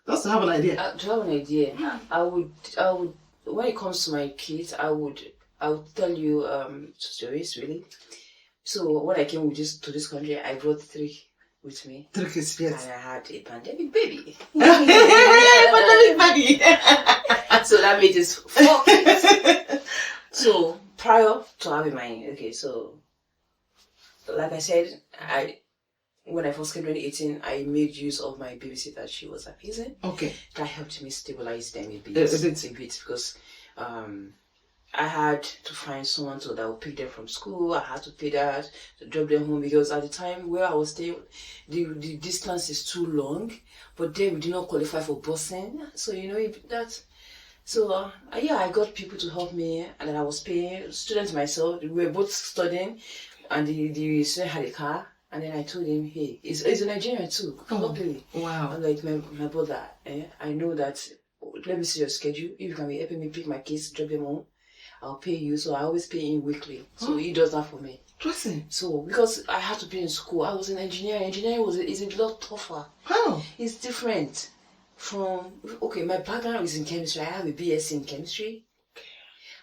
Just to have an idea. To have an idea, I would. When it comes to my kids, I would tell you stories really. So when I came to this country, I brought 3 with me. 3 kids, yes. And I had a pandemic baby. Pandemic baby. So that made it 4 kids. So prior to having mine, okay, so like I said, when I first came in 2018, I made use of my babysitter. She was amazing. Okay. That helped me stabilize them a bit. A bit Because I had to find someone that would pick them from school. I had to pay that to drop them home because at the time where I was staying, the distance is too long. But then we did not qualify for busing. So, that. So, yeah, I got people to help me and then I was paying students myself. We were both studying and the student had a car. And then I told him, hey, he's a Nigerian too. Luckily. Wow. I'm like, my brother, I know that, let me see your schedule. If you can be helping me pick my kids, drop them home, I'll pay you. So I always pay him weekly. So he does that for me. Interesting. So, because I had to be in school, I was an engineer. Engineering is a lot tougher. How? It's different from, my background is in chemistry. I have a BSc in chemistry.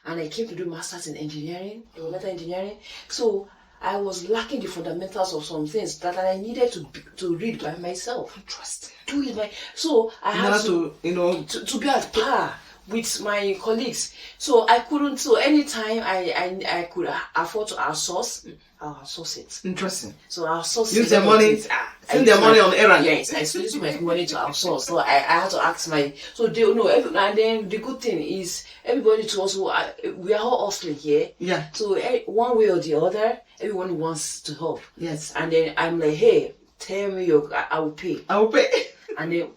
And I came to do masters in engineering, data engineering. So, I was lacking the fundamentals of some things that I needed to read by myself. Interesting. Do it so I had to be at par with my colleagues. So I couldn't. So anytime I could afford to outsource, I'll outsource it. Interesting. So I'll outsource. Use their money. Spend their money on errands. Yes, I spent my money to outsource. So I had to ask so they know. And then the good thing is everybody to also we are all hustling here. Yeah. So one way or the other, everyone wants to help. Yes. And then I'm like, hey, tell me I will pay. I will pay. And then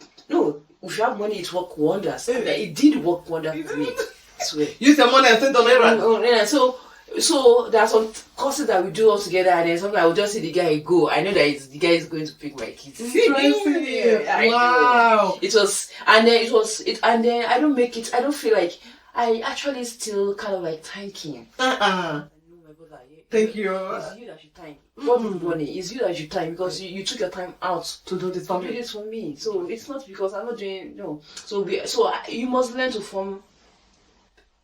if you have money, it works wonders. And it did work wonders for me. I swear. Use your money and spend on errands. So there are some courses that we do all together, and then sometimes I will just see the guy go. I know that the guy is going to pick my kids. Wow. It was, and then I don't make it. I don't feel like I actually still kind of like thanking. Thank you. It's you that should thank. Not money. It's you that should thank because you took your time out to do this for me. Do this for me. So it's not because I'm not doing So you must learn to form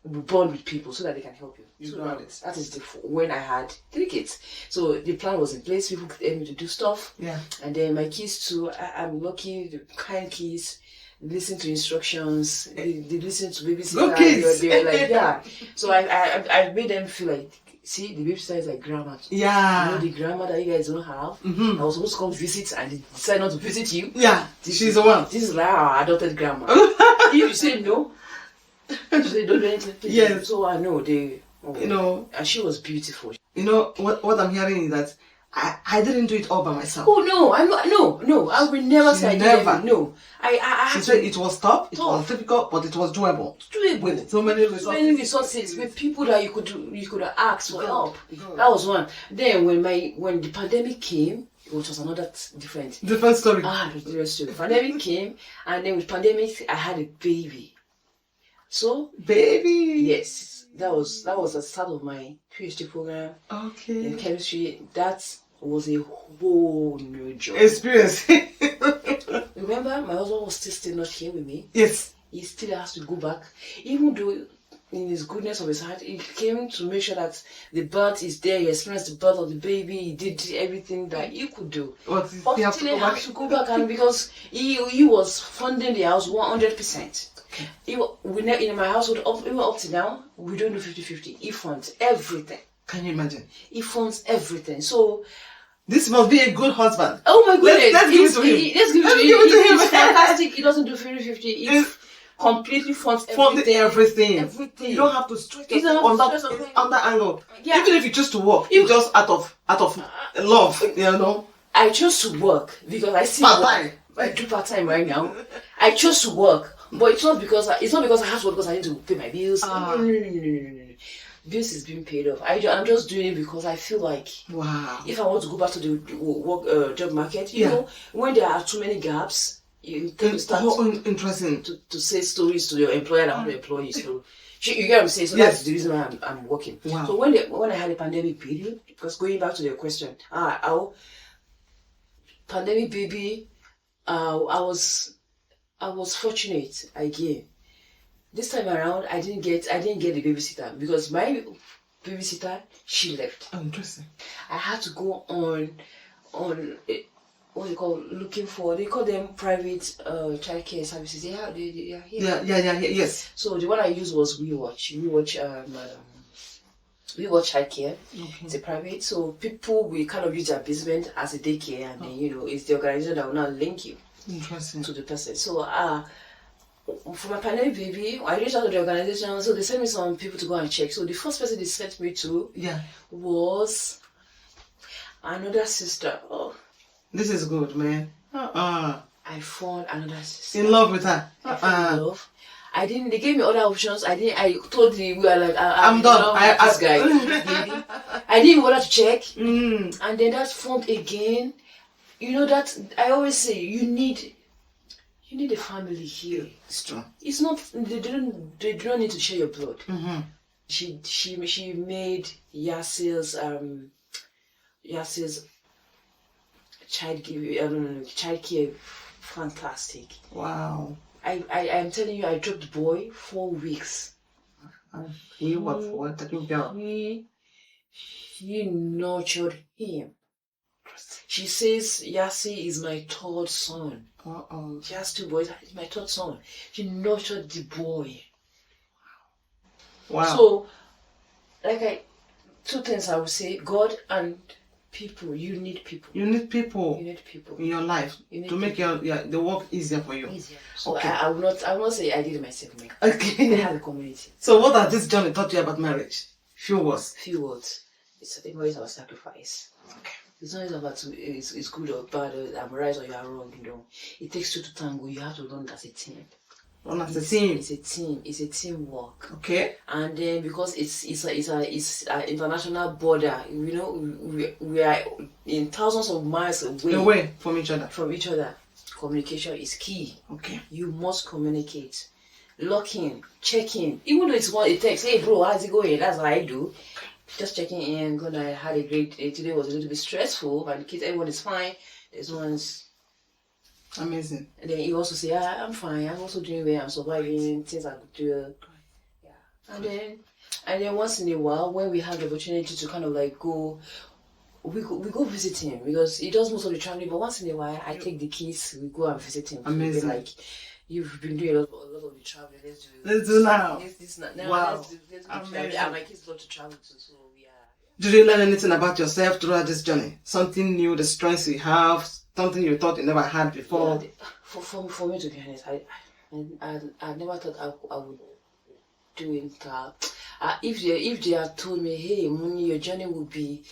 bond with people so that they can help you. That is when I had 3 kids. So the plan was in place. People could help me to do stuff. Yeah. And then my kids too. I'm lucky. The kind kids listen to instructions. They listen to babysitter. Good kids. They're like, yeah. So I made them feel like, see, the babysitter is like grandma. Yeah. The grandma that you guys don't have. Mm-hmm. I was supposed to come visit and they decided not to visit you. Yeah. She's the one. This is like our adopted grandma. If you say no, if you say don't do anything. Yes. So I know and she was beautiful. What I'm hearing is that I didn't do it all by myself. Oh no, I'm not. No, I will never say never. No, I she said it was tough, it was difficult, but it was doable. With so many resources, with people that you could have asked for help. That was one. Then when the pandemic came, which was another different story. Different story. Pandemic came, and then with pandemic, I had a baby. So baby. Yes, that was the start of my PhD program. Okay. In chemistry. That was a whole new job. Experience. Remember, my husband was still not here with me. Yes. He still has to go back, even though in his goodness of his heart, he came to make sure that the birth is there. He experienced the birth of the baby. He did everything that he could do. But he had to go back, and because he was funding the house 100%. In my household, even up to now, we don't do 50-50. He funds everything. Can you imagine? He funds everything. So this must be a good husband. Oh my goodness! Let's give it to him. Let's give it to him. He's fantastic. He doesn't do 50-50. He completely funds everything. Everything. You don't have to stretch on that angle. Yeah. Even if you choose to work, you just out of love, I chose to work because I see part-time. I do part-time right now. I chose to work, but it's not because I have to work because I need to pay my bills. No. Bills is being paid off. I'm just doing it because I feel like wow. If I want to go back to the work job market, when there are too many gaps, you tend to start interesting. to say stories to your employer and how to employ you. So you get what I'm saying? So that's the reason why I'm working. Wow. So when I had a pandemic baby, because going back to your question, pandemic baby, I was fortunate again. This time around, I didn't get the babysitter because my babysitter, she left. Oh, interesting. I had to go on what they call looking for. They call them private childcare services. They are here. Yeah. Yes. So the one I used was WeWatch. WeWatch childcare. Okay. It's a private. So people will kind of use their basement as a daycare, and then it's the organization that will now link you. Interesting. To the person. So for my pandemic baby, I reached out to the organization, so they sent me some people to go and check. So the first person they sent me to was another sister. Oh, this is good, man. I found another sister. In love with her. I fell in love. I didn't. They gave me other options. I told the we were like, I'm done. This guy. I didn't even bother to check. And then that formed again. You know that I always say you need a family here. It's true. It's not they do not need to share your blood. Mm-hmm. She made Yasir's childcare fantastic. Wow. I'm telling you, I dropped the boy 4 weeks. He taking care of. She nurtured him. She says Yasi is my third son. She has 2 boys. It's my third son. She nurtured the boy. Wow. So, two things I would say: God and people. You need people. You need people. You need people in your life to make the work easier for you. Easier. So okay. I will not say I did it myself. Okay. I have a community. So what has this journey taught you about marriage? Few words. It's always about sacrifice. Okay. It's not about it's good or bad, or I'm right or you are wrong, It takes 2 to tango. You have to run as a team. It's a team. It's a team. It's a teamwork. Okay. And then because it's an international border, we are in thousands of miles away from each other. Communication is key. Okay. You must communicate. Locking, checking. Even though it's one text, hey bro, how's it going? That's what I do. Just checking in. God, I had a great day. Today was a little bit stressful, but the kids, everyone is fine. This one's amazing. And then you also say, I'm fine. I'm also doing well. I'm surviving. Things are good. Yeah. And then once in a while, when we have the opportunity to kind of go, we go visit him because he does most of the traveling. But once in a while, I take the kids. We go and visit him. Amazing. Like, you've been doing a lot of the traveling. Let's do now. Now. Wow. Let's do traveling. And my kids love to travel too, so yeah. Did you learn anything about yourself throughout this journey? Something new, the strengths you have, something you thought you never had before? Yeah, for me, to be honest, I never thought I would do it. If they had told me, hey, Muni, your journey will be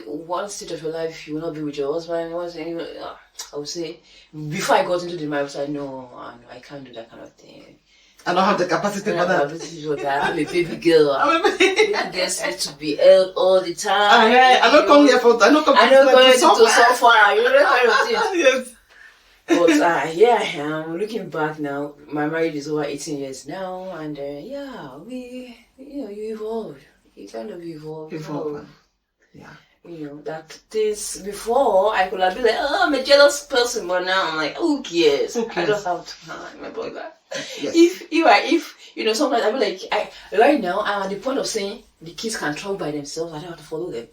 one stage of your life, you will not be with your husband. I would say, before I got into the marriage, I said, no, I can't do that kind of thing. I don't have the capacity for that. I'm a baby girl. Baby girls need to be held all the time. I don't come here for. I don't come to so far. You know kind of thing. Yes. But here I am. Looking back now, my marriage is over 18 years now, and you evolve. You kind of evolve. Yeah. That things before I could have been like, oh, I'm a jealous person, but now I'm like, who cares? I don't have time, my brother. Yes. If sometimes I be like, right now I'm at the point of saying the kids can travel by themselves. I don't have to follow them.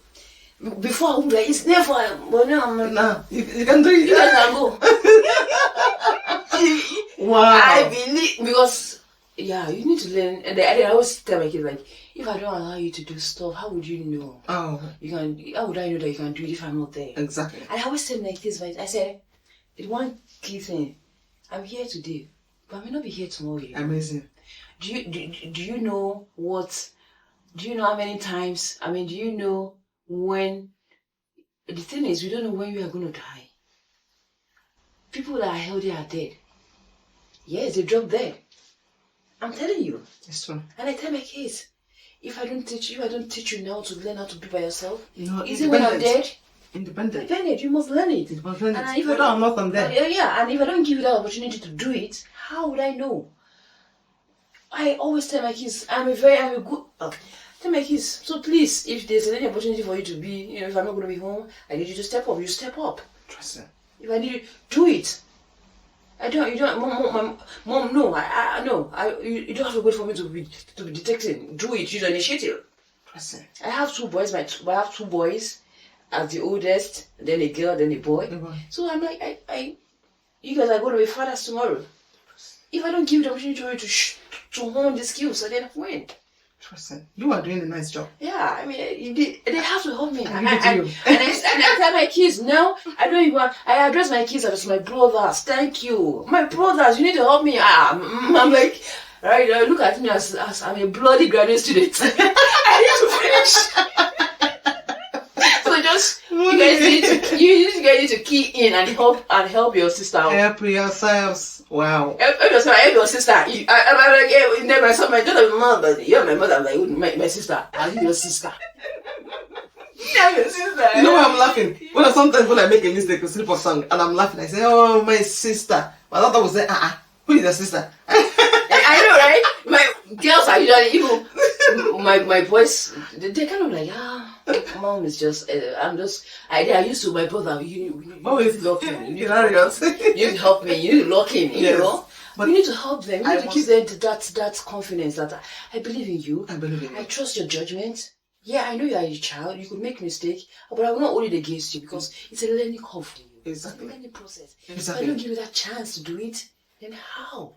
Before I would be like, it's never, but now I'm like, nah, you can do it. You guys can go. Wow. I believe because you need to learn. And I always tell my kids like, if I don't allow you to do stuff, how would you know? Oh. How would I know that you can do it if I'm not there? Exactly. And I always tell my kids, I said, the one key thing, I'm here today, but I may not be here tomorrow. Amazing. Do you know what? Do you know how many times? I mean, do you know when? The thing is, we don't know when we are going to die. People that are healthy are dead. Yes, they drop dead. I'm telling you. It's true. And I tell my kids, if I don't teach you now to learn how to be by yourself, No, is it when I'm dead? Independent. You must learn it. And if I'm not from there. Yeah, and if I don't give you that opportunity to do it, how would I know? I always tell my kids, I'm a good. Tell my kids, so please, if there's any opportunity for you to be, if I'm not going to be home, I need you to step up. You step up. Trust it. If I need you, do it. You don't, mom, no, you don't have to wait for me to be detecting. Do it. Use the initiative. Trust it. I have two boys. I have two boys. As the oldest, then a girl, then a boy. So I'm like, you guys are going to be fathers tomorrow. If I don't give you the opportunity to hone the skills, I then when? Trust it. You are doing a nice job. Yeah, I mean, they have to help me. And I tell my kids, no, I don't even. I address my kids as my brothers. Thank you, my brothers. You need to help me. I'm like, right? Look at me as I'm a bloody graduate student. I need to finish. You guys need to key in and help your sister out. Help yourselves. Wow. Help your sister. I'm like, hey, never saw my daughter, mother. You're my mother. I'm like, my sister. I'm your sister. Yeah, your sister. You know why I'm laughing? Sometimes when I make a mistake with slip of song and I'm laughing, I say, oh, my sister. My daughter will say, who is your sister? I know, right? My girls are usually even. My boys, they're kind of like, mom is just, I used to, my brother, you need to lock him. You need to help me, you need to lock him, you know? But you need to help them, you need to give them that confidence that I believe in you. I believe in you. I trust your judgment. Yeah, I know you are a child, you could make mistake, but I will not hold it against you because it's a learning curve for you. Exactly. It's a learning process. Exactly. If I don't give you that chance to do it, then how?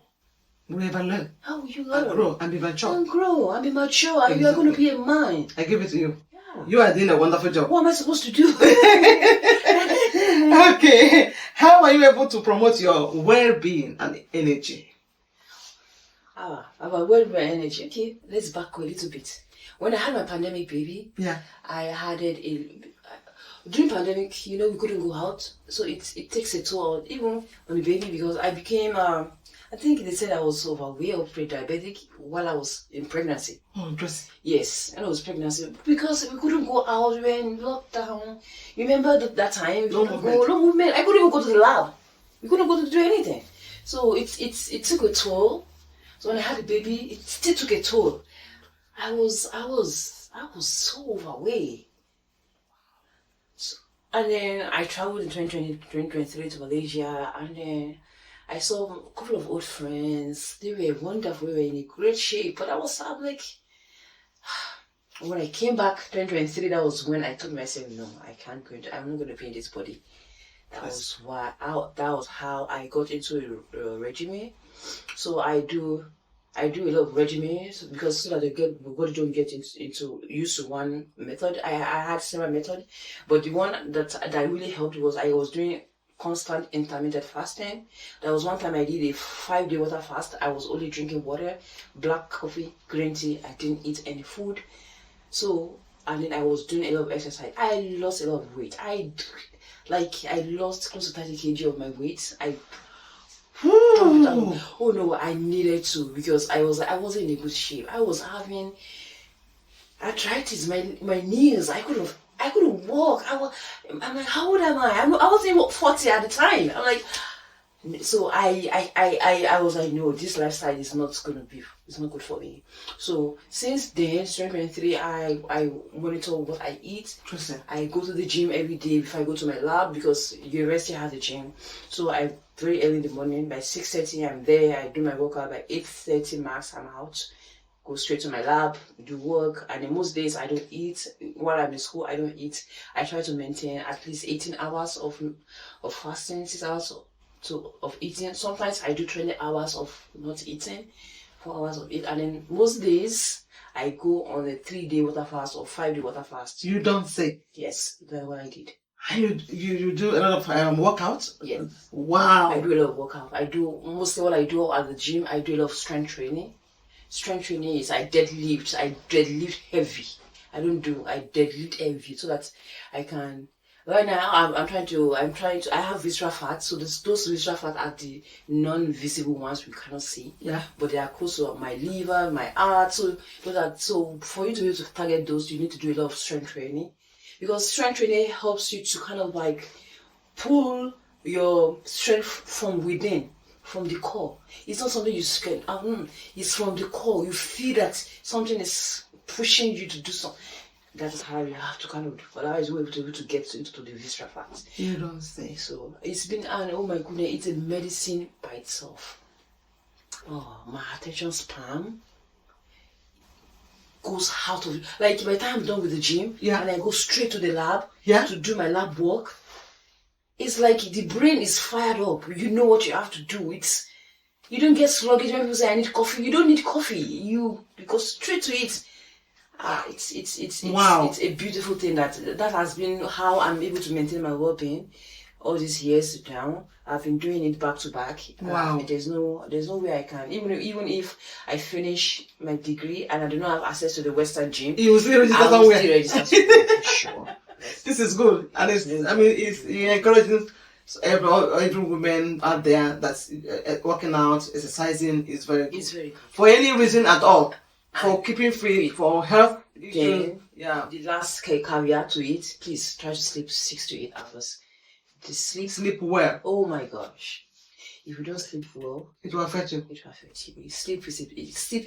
We never learn. How will you learn? And grow and be mature. And grow and be mature. And you are going to be a man. I give it to you. Yeah. You are doing a wonderful job. What am I supposed to do? Okay. How are you able to promote your well-being and energy? About well-being and energy. Okay, let's back a little bit. When I had my pandemic baby, I had it during pandemic, we couldn't go out. So it takes a toll even on the baby because I became I think they said I was overweight or pre-diabetic while I was in pregnancy. Oh, interesting. Yes, and I was pregnancy because we couldn't go out. We were in lockdown. You remember that time? No movement. I couldn't even go to the lab. We couldn't go to do anything. So it took a toll. So when I had the baby, it still took a toll. I was so overweight. And then I traveled in 2023 to Malaysia, and then I saw a couple of old friends. They were wonderful. We were in a great shape. But I'm like, when I came back 2023, that was when I told myself, no, I can't go into, I'm not going to be in this body. That was how I got into a regimen. So I do a lot of regimens because so that the body don't get into used to one method. I had several methods, but the one that really helped was I was doing constant intermittent fasting. There was one time I did a 5-day water fast. I was only drinking water, black coffee, green tea. I didn't eat any food. So, and then I was doing a lot of exercise. I lost a lot of weight. I lost close to 30 kg of my weight. Oh no, I needed to because I wasn't in a good shape. I was having arthritis. My knees. I couldn't walk. I'm like, how old am I? I wasn't even 40 at the time. I'm like, so I was like, no, this lifestyle is not good for me. So since then, 2023, I monitor what I eat. I go to the gym every day before I go to my lab because university has a gym. So I very early in the morning, by 6:30 I'm there. I do my workout by 8:30 max. I'm out. Go straight to my lab, do work, and in most days I don't eat. While I'm in school, I don't eat. I try to maintain at least 18 hours of fasting, 6 hours of eating. Sometimes I do 20 hours of not eating, 4 hours of eating, and then most days I go on a 3-day water fast or 5-day water fast. You don't say? Yes, that's what I did. And you do a lot of workouts? Yes. Wow. I do a lot of workout. I do mostly what I do at the gym. I do a lot of strength training. Strength training is I deadlift heavy. I deadlift heavy so that I can. Right now, I'm trying to. I have visceral fat, so those visceral fat are the non-visible ones we cannot see. Yeah. But they are close to my liver, my heart. So for you to be able to target those, you need to do a lot of strength training. because strength training helps you to kind of like pull your strength from within, from the core. It's not something you can, it's from the core. You feel that something is pushing you to do something. That is how you have to kind of, otherwise we're able to get into the visceral fat. You don't say. So it's been, and oh my goodness, it's a medicine by itself. Oh, my attention span goes out of, like by the time I'm done with the gym, Yeah. and I go straight to the lab, Yeah. to do my lab work, it's like the brain is fired up. You know what you have to do. You don't get sluggish when people say I need coffee. You don't need coffee. You go straight to it. Wow. It's a beautiful thing that has been how I'm able to maintain my well-being all these years now. I've been doing it back to back. Wow. There's no way I can, even if I finish my degree and I do not have access to the Western gym, You will still register I will somewhere. still register somewhere, for sure. This is good, and it's encouraging every woman out there that's working out, exercising is very good. It's very good. For any reason at all, for keeping fit, for health. Then, Yeah. the last caveat to it, please try to sleep 6 to 8 hours. The Sleep well. oh my gosh. If you don't sleep well, It will affect you. it will affect you. Sleep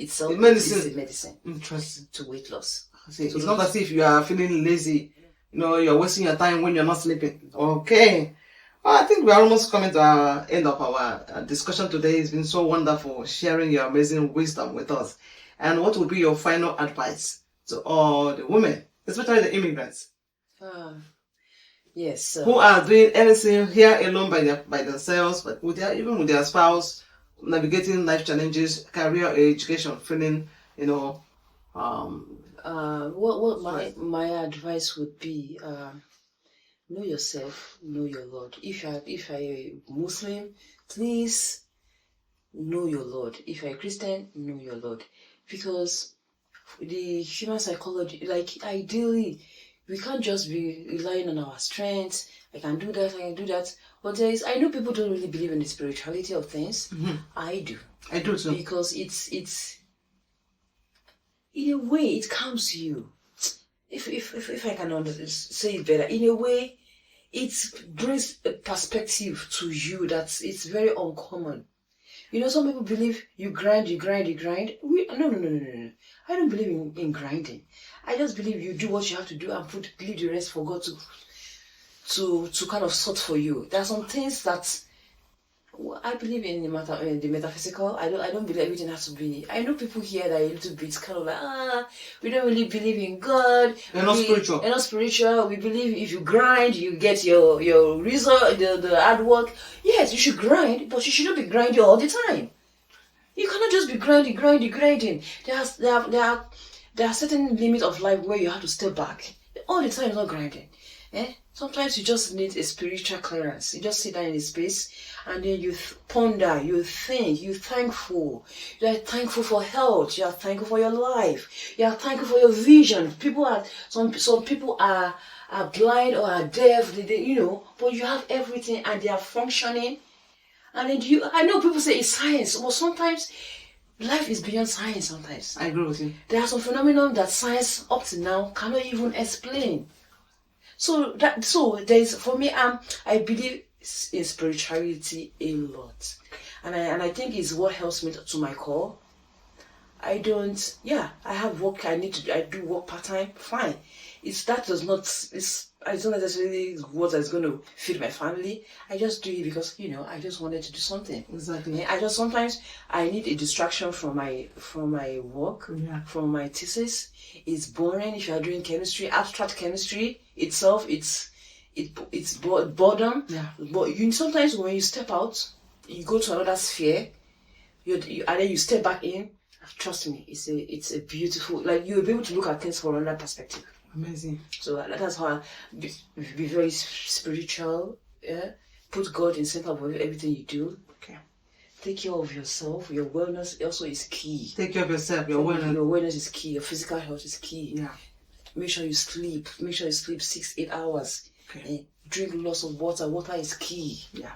itself The medicine. is a medicine Interesting. to weight loss. See, it's not as if you are feeling lazy. You're wasting your time when you're not sleeping. Okay. Well, I think we're almost coming to our end of our discussion today. It's been so wonderful sharing your amazing wisdom with us. And what would be your final advice to all the women, especially the immigrants, Yes. who are doing anything here alone by themselves, but even with their spouse, navigating life challenges, career, education, feeling, what my advice would be, know yourself, know your Lord. If you're a Muslim, please know your Lord. If you're a Christian, know your Lord. Because the human psychology, like ideally, we can't just be relying on our strength. I can do that. But I know people don't really believe in the spirituality of things. Mm-hmm. I do. I do too. Because it's in a way it calms you. If I can say it better, in a way it brings a perspective to you that it's very uncommon. Some people believe you grind. No. I don't believe in grinding. I just believe you do what you have to do and leave the rest for God to kind of sort for you. There are some things that I believe in the metaphysical. I don't believe everything has to be. I know people here that are a little bit kind of like, we don't really believe in God. They're not spiritual. They're not spiritual. We believe if you grind, you get your result, the hard work. Yes, you should grind, but you shouldn't be grinding all the time. You cannot just be grinding. There are certain limits of life where you have to step back. All the time is not grinding. Sometimes you just need a spiritual clearance. You just sit down in a space and then you ponder, you think, you're thankful. You are thankful for health. You are thankful for your life. You are thankful for your vision. Some people are blind or are deaf, but you have everything and they are functioning. And then I know people say it's science, but sometimes life is beyond science sometimes. I agree with you. There are some phenomena that science up to now cannot even explain. So there's, for me, I believe in spirituality a lot. And I think it's what helps me to my core. I have work, I do work part-time, fine. It's not necessarily what is going to feed my family. I just do it because, I just wanted to do something. Exactly. Sometimes I need a distraction from my work, from my thesis. It's boring if you are doing chemistry, abstract chemistry itself, it's boredom. Yeah. But sometimes when you step out, you go to another sphere, and then you step back in. Trust me, it's a beautiful, like you'll be able to look at things from another perspective. Amazing. So that's how I be very spiritual. Yeah, put God in center of everything you do. Okay. Take care of yourself. Your wellness also is key. Take care of yourself. Your wellness. Your wellness is key. Your physical health is key. Yeah. Make sure you sleep. Make sure you sleep 6-8 hours. Okay. Drink lots of water. Water is key. Yeah.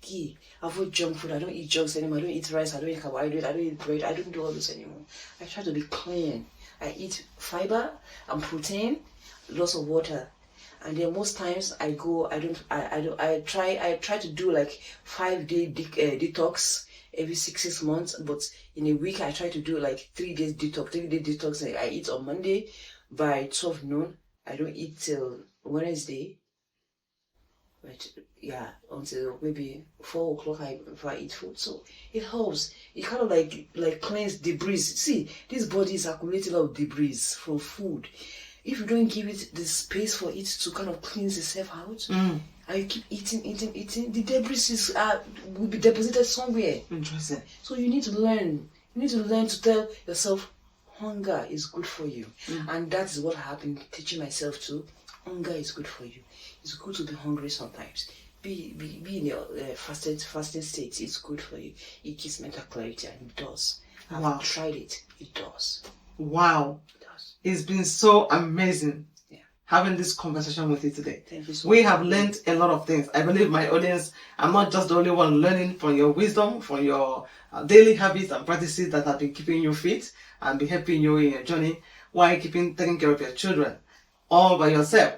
Key. Avoid junk food. I don't eat junks anymore. I don't eat rice. I don't eat carbohydrate. I don't eat bread. I don't do all this anymore. I try to be clean. I eat fiber and protein, lots of water. And then most times I go, I try to do like 5-day detox every 6 months, but in a week I try to do like 3 days detox. 3-day detox. I eat on Monday by 12 noon. I don't eat till Wednesday. But yeah, until maybe 4 o'clock if I eat food. So it helps. It kind of like cleanse debris. See, this body is accumulating a lot of debris from food. If you don't give it the space for it to kind of cleanse itself out, and you keep eating, the debris will be deposited somewhere. Interesting. So you need to learn. You need to learn to tell yourself, hunger is good for you. And that is what I've been teaching myself too. Hunger is good for you. It's good to be hungry sometimes. Be in your fasting state. It's good for you. It gives mental clarity, and it does. Wow. I've tried it. It does. Wow. It does. It's been so amazing having this conversation with you today. Thank you so We much. have learned a lot of things. I believe my audience, I'm not just the only one learning from your wisdom, from your daily habits and practices that have been keeping you fit and be helping you in your journey while taking care of your children all by yourself.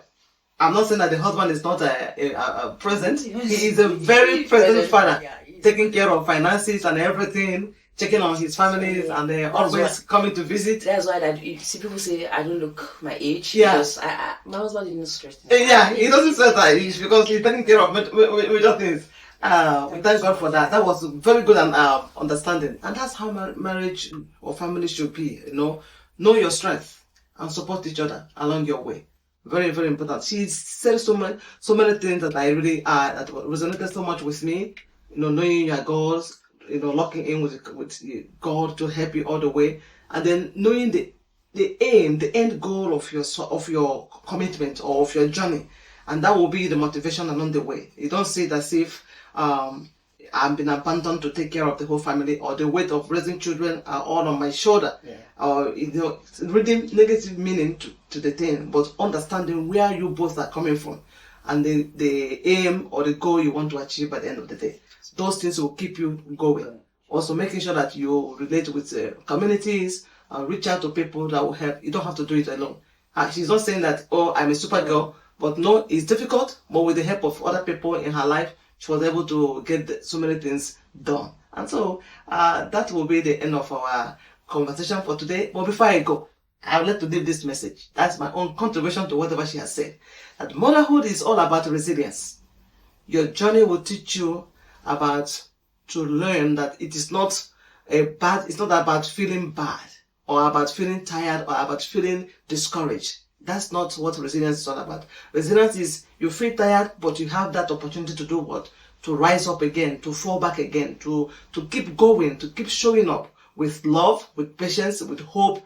I'm not saying that the husband is not a present. He is a very present father, taking care of finances and everything, checking on his families, and always coming to visit. That's why you see people say I don't look my age. Yeah. Because my husband didn't stress me. Yeah, he doesn't stress that age because he's taking care of major things. We thank God for that. That was very good and understanding. And that's how marriage or family should be. Know your strength and support each other along your way. Very, very important. She said so many things that I really that resonated so much with me. Knowing your goals, locking in with God to help you all the way, and then knowing the end goal of your commitment or of your journey, and that will be the motivation along the way. You don't see it as if I've been abandoned to take care of the whole family, or the weight of raising children are all on my shoulder. Or reading negative meaning to the thing, but understanding where you both are coming from and the aim or the goal you want to achieve by the end of the day. Those things will keep you going. Also making sure that you relate with communities, reach out to people that will help. You don't have to do it alone. She's not saying that, I'm a super girl, but no, it's difficult, but with the help of other people in her life, she was able to get so many things done. And so that will be the end of our conversation for today. But before I go, I would like to leave this message. That's my own contribution to whatever she has said. That motherhood is all about resilience. Your journey will teach you to learn that it is not it's not about feeling bad or about feeling tired or about feeling discouraged. That's not what resilience is all about. Resilience is you feel tired, but you have that opportunity to do what? To rise up again, to fall back again, to keep going, to keep showing up with love, with patience, with hope,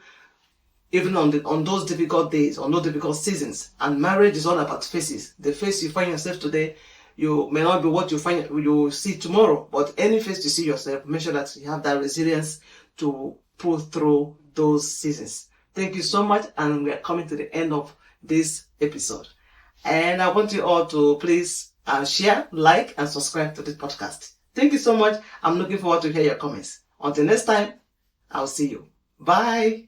even on those difficult days, on those difficult seasons. And marriage is all about phases. The phase you find yourself today, you may not be what you see tomorrow, but any phase you see yourself, make sure that you have that resilience to pull through those seasons. Thank you so much, and we are coming to the end of this episode. And I want you all to please share, like, and subscribe to this podcast. Thank you so much. I'm looking forward to hear your comments. Until next time, I'll see you. Bye.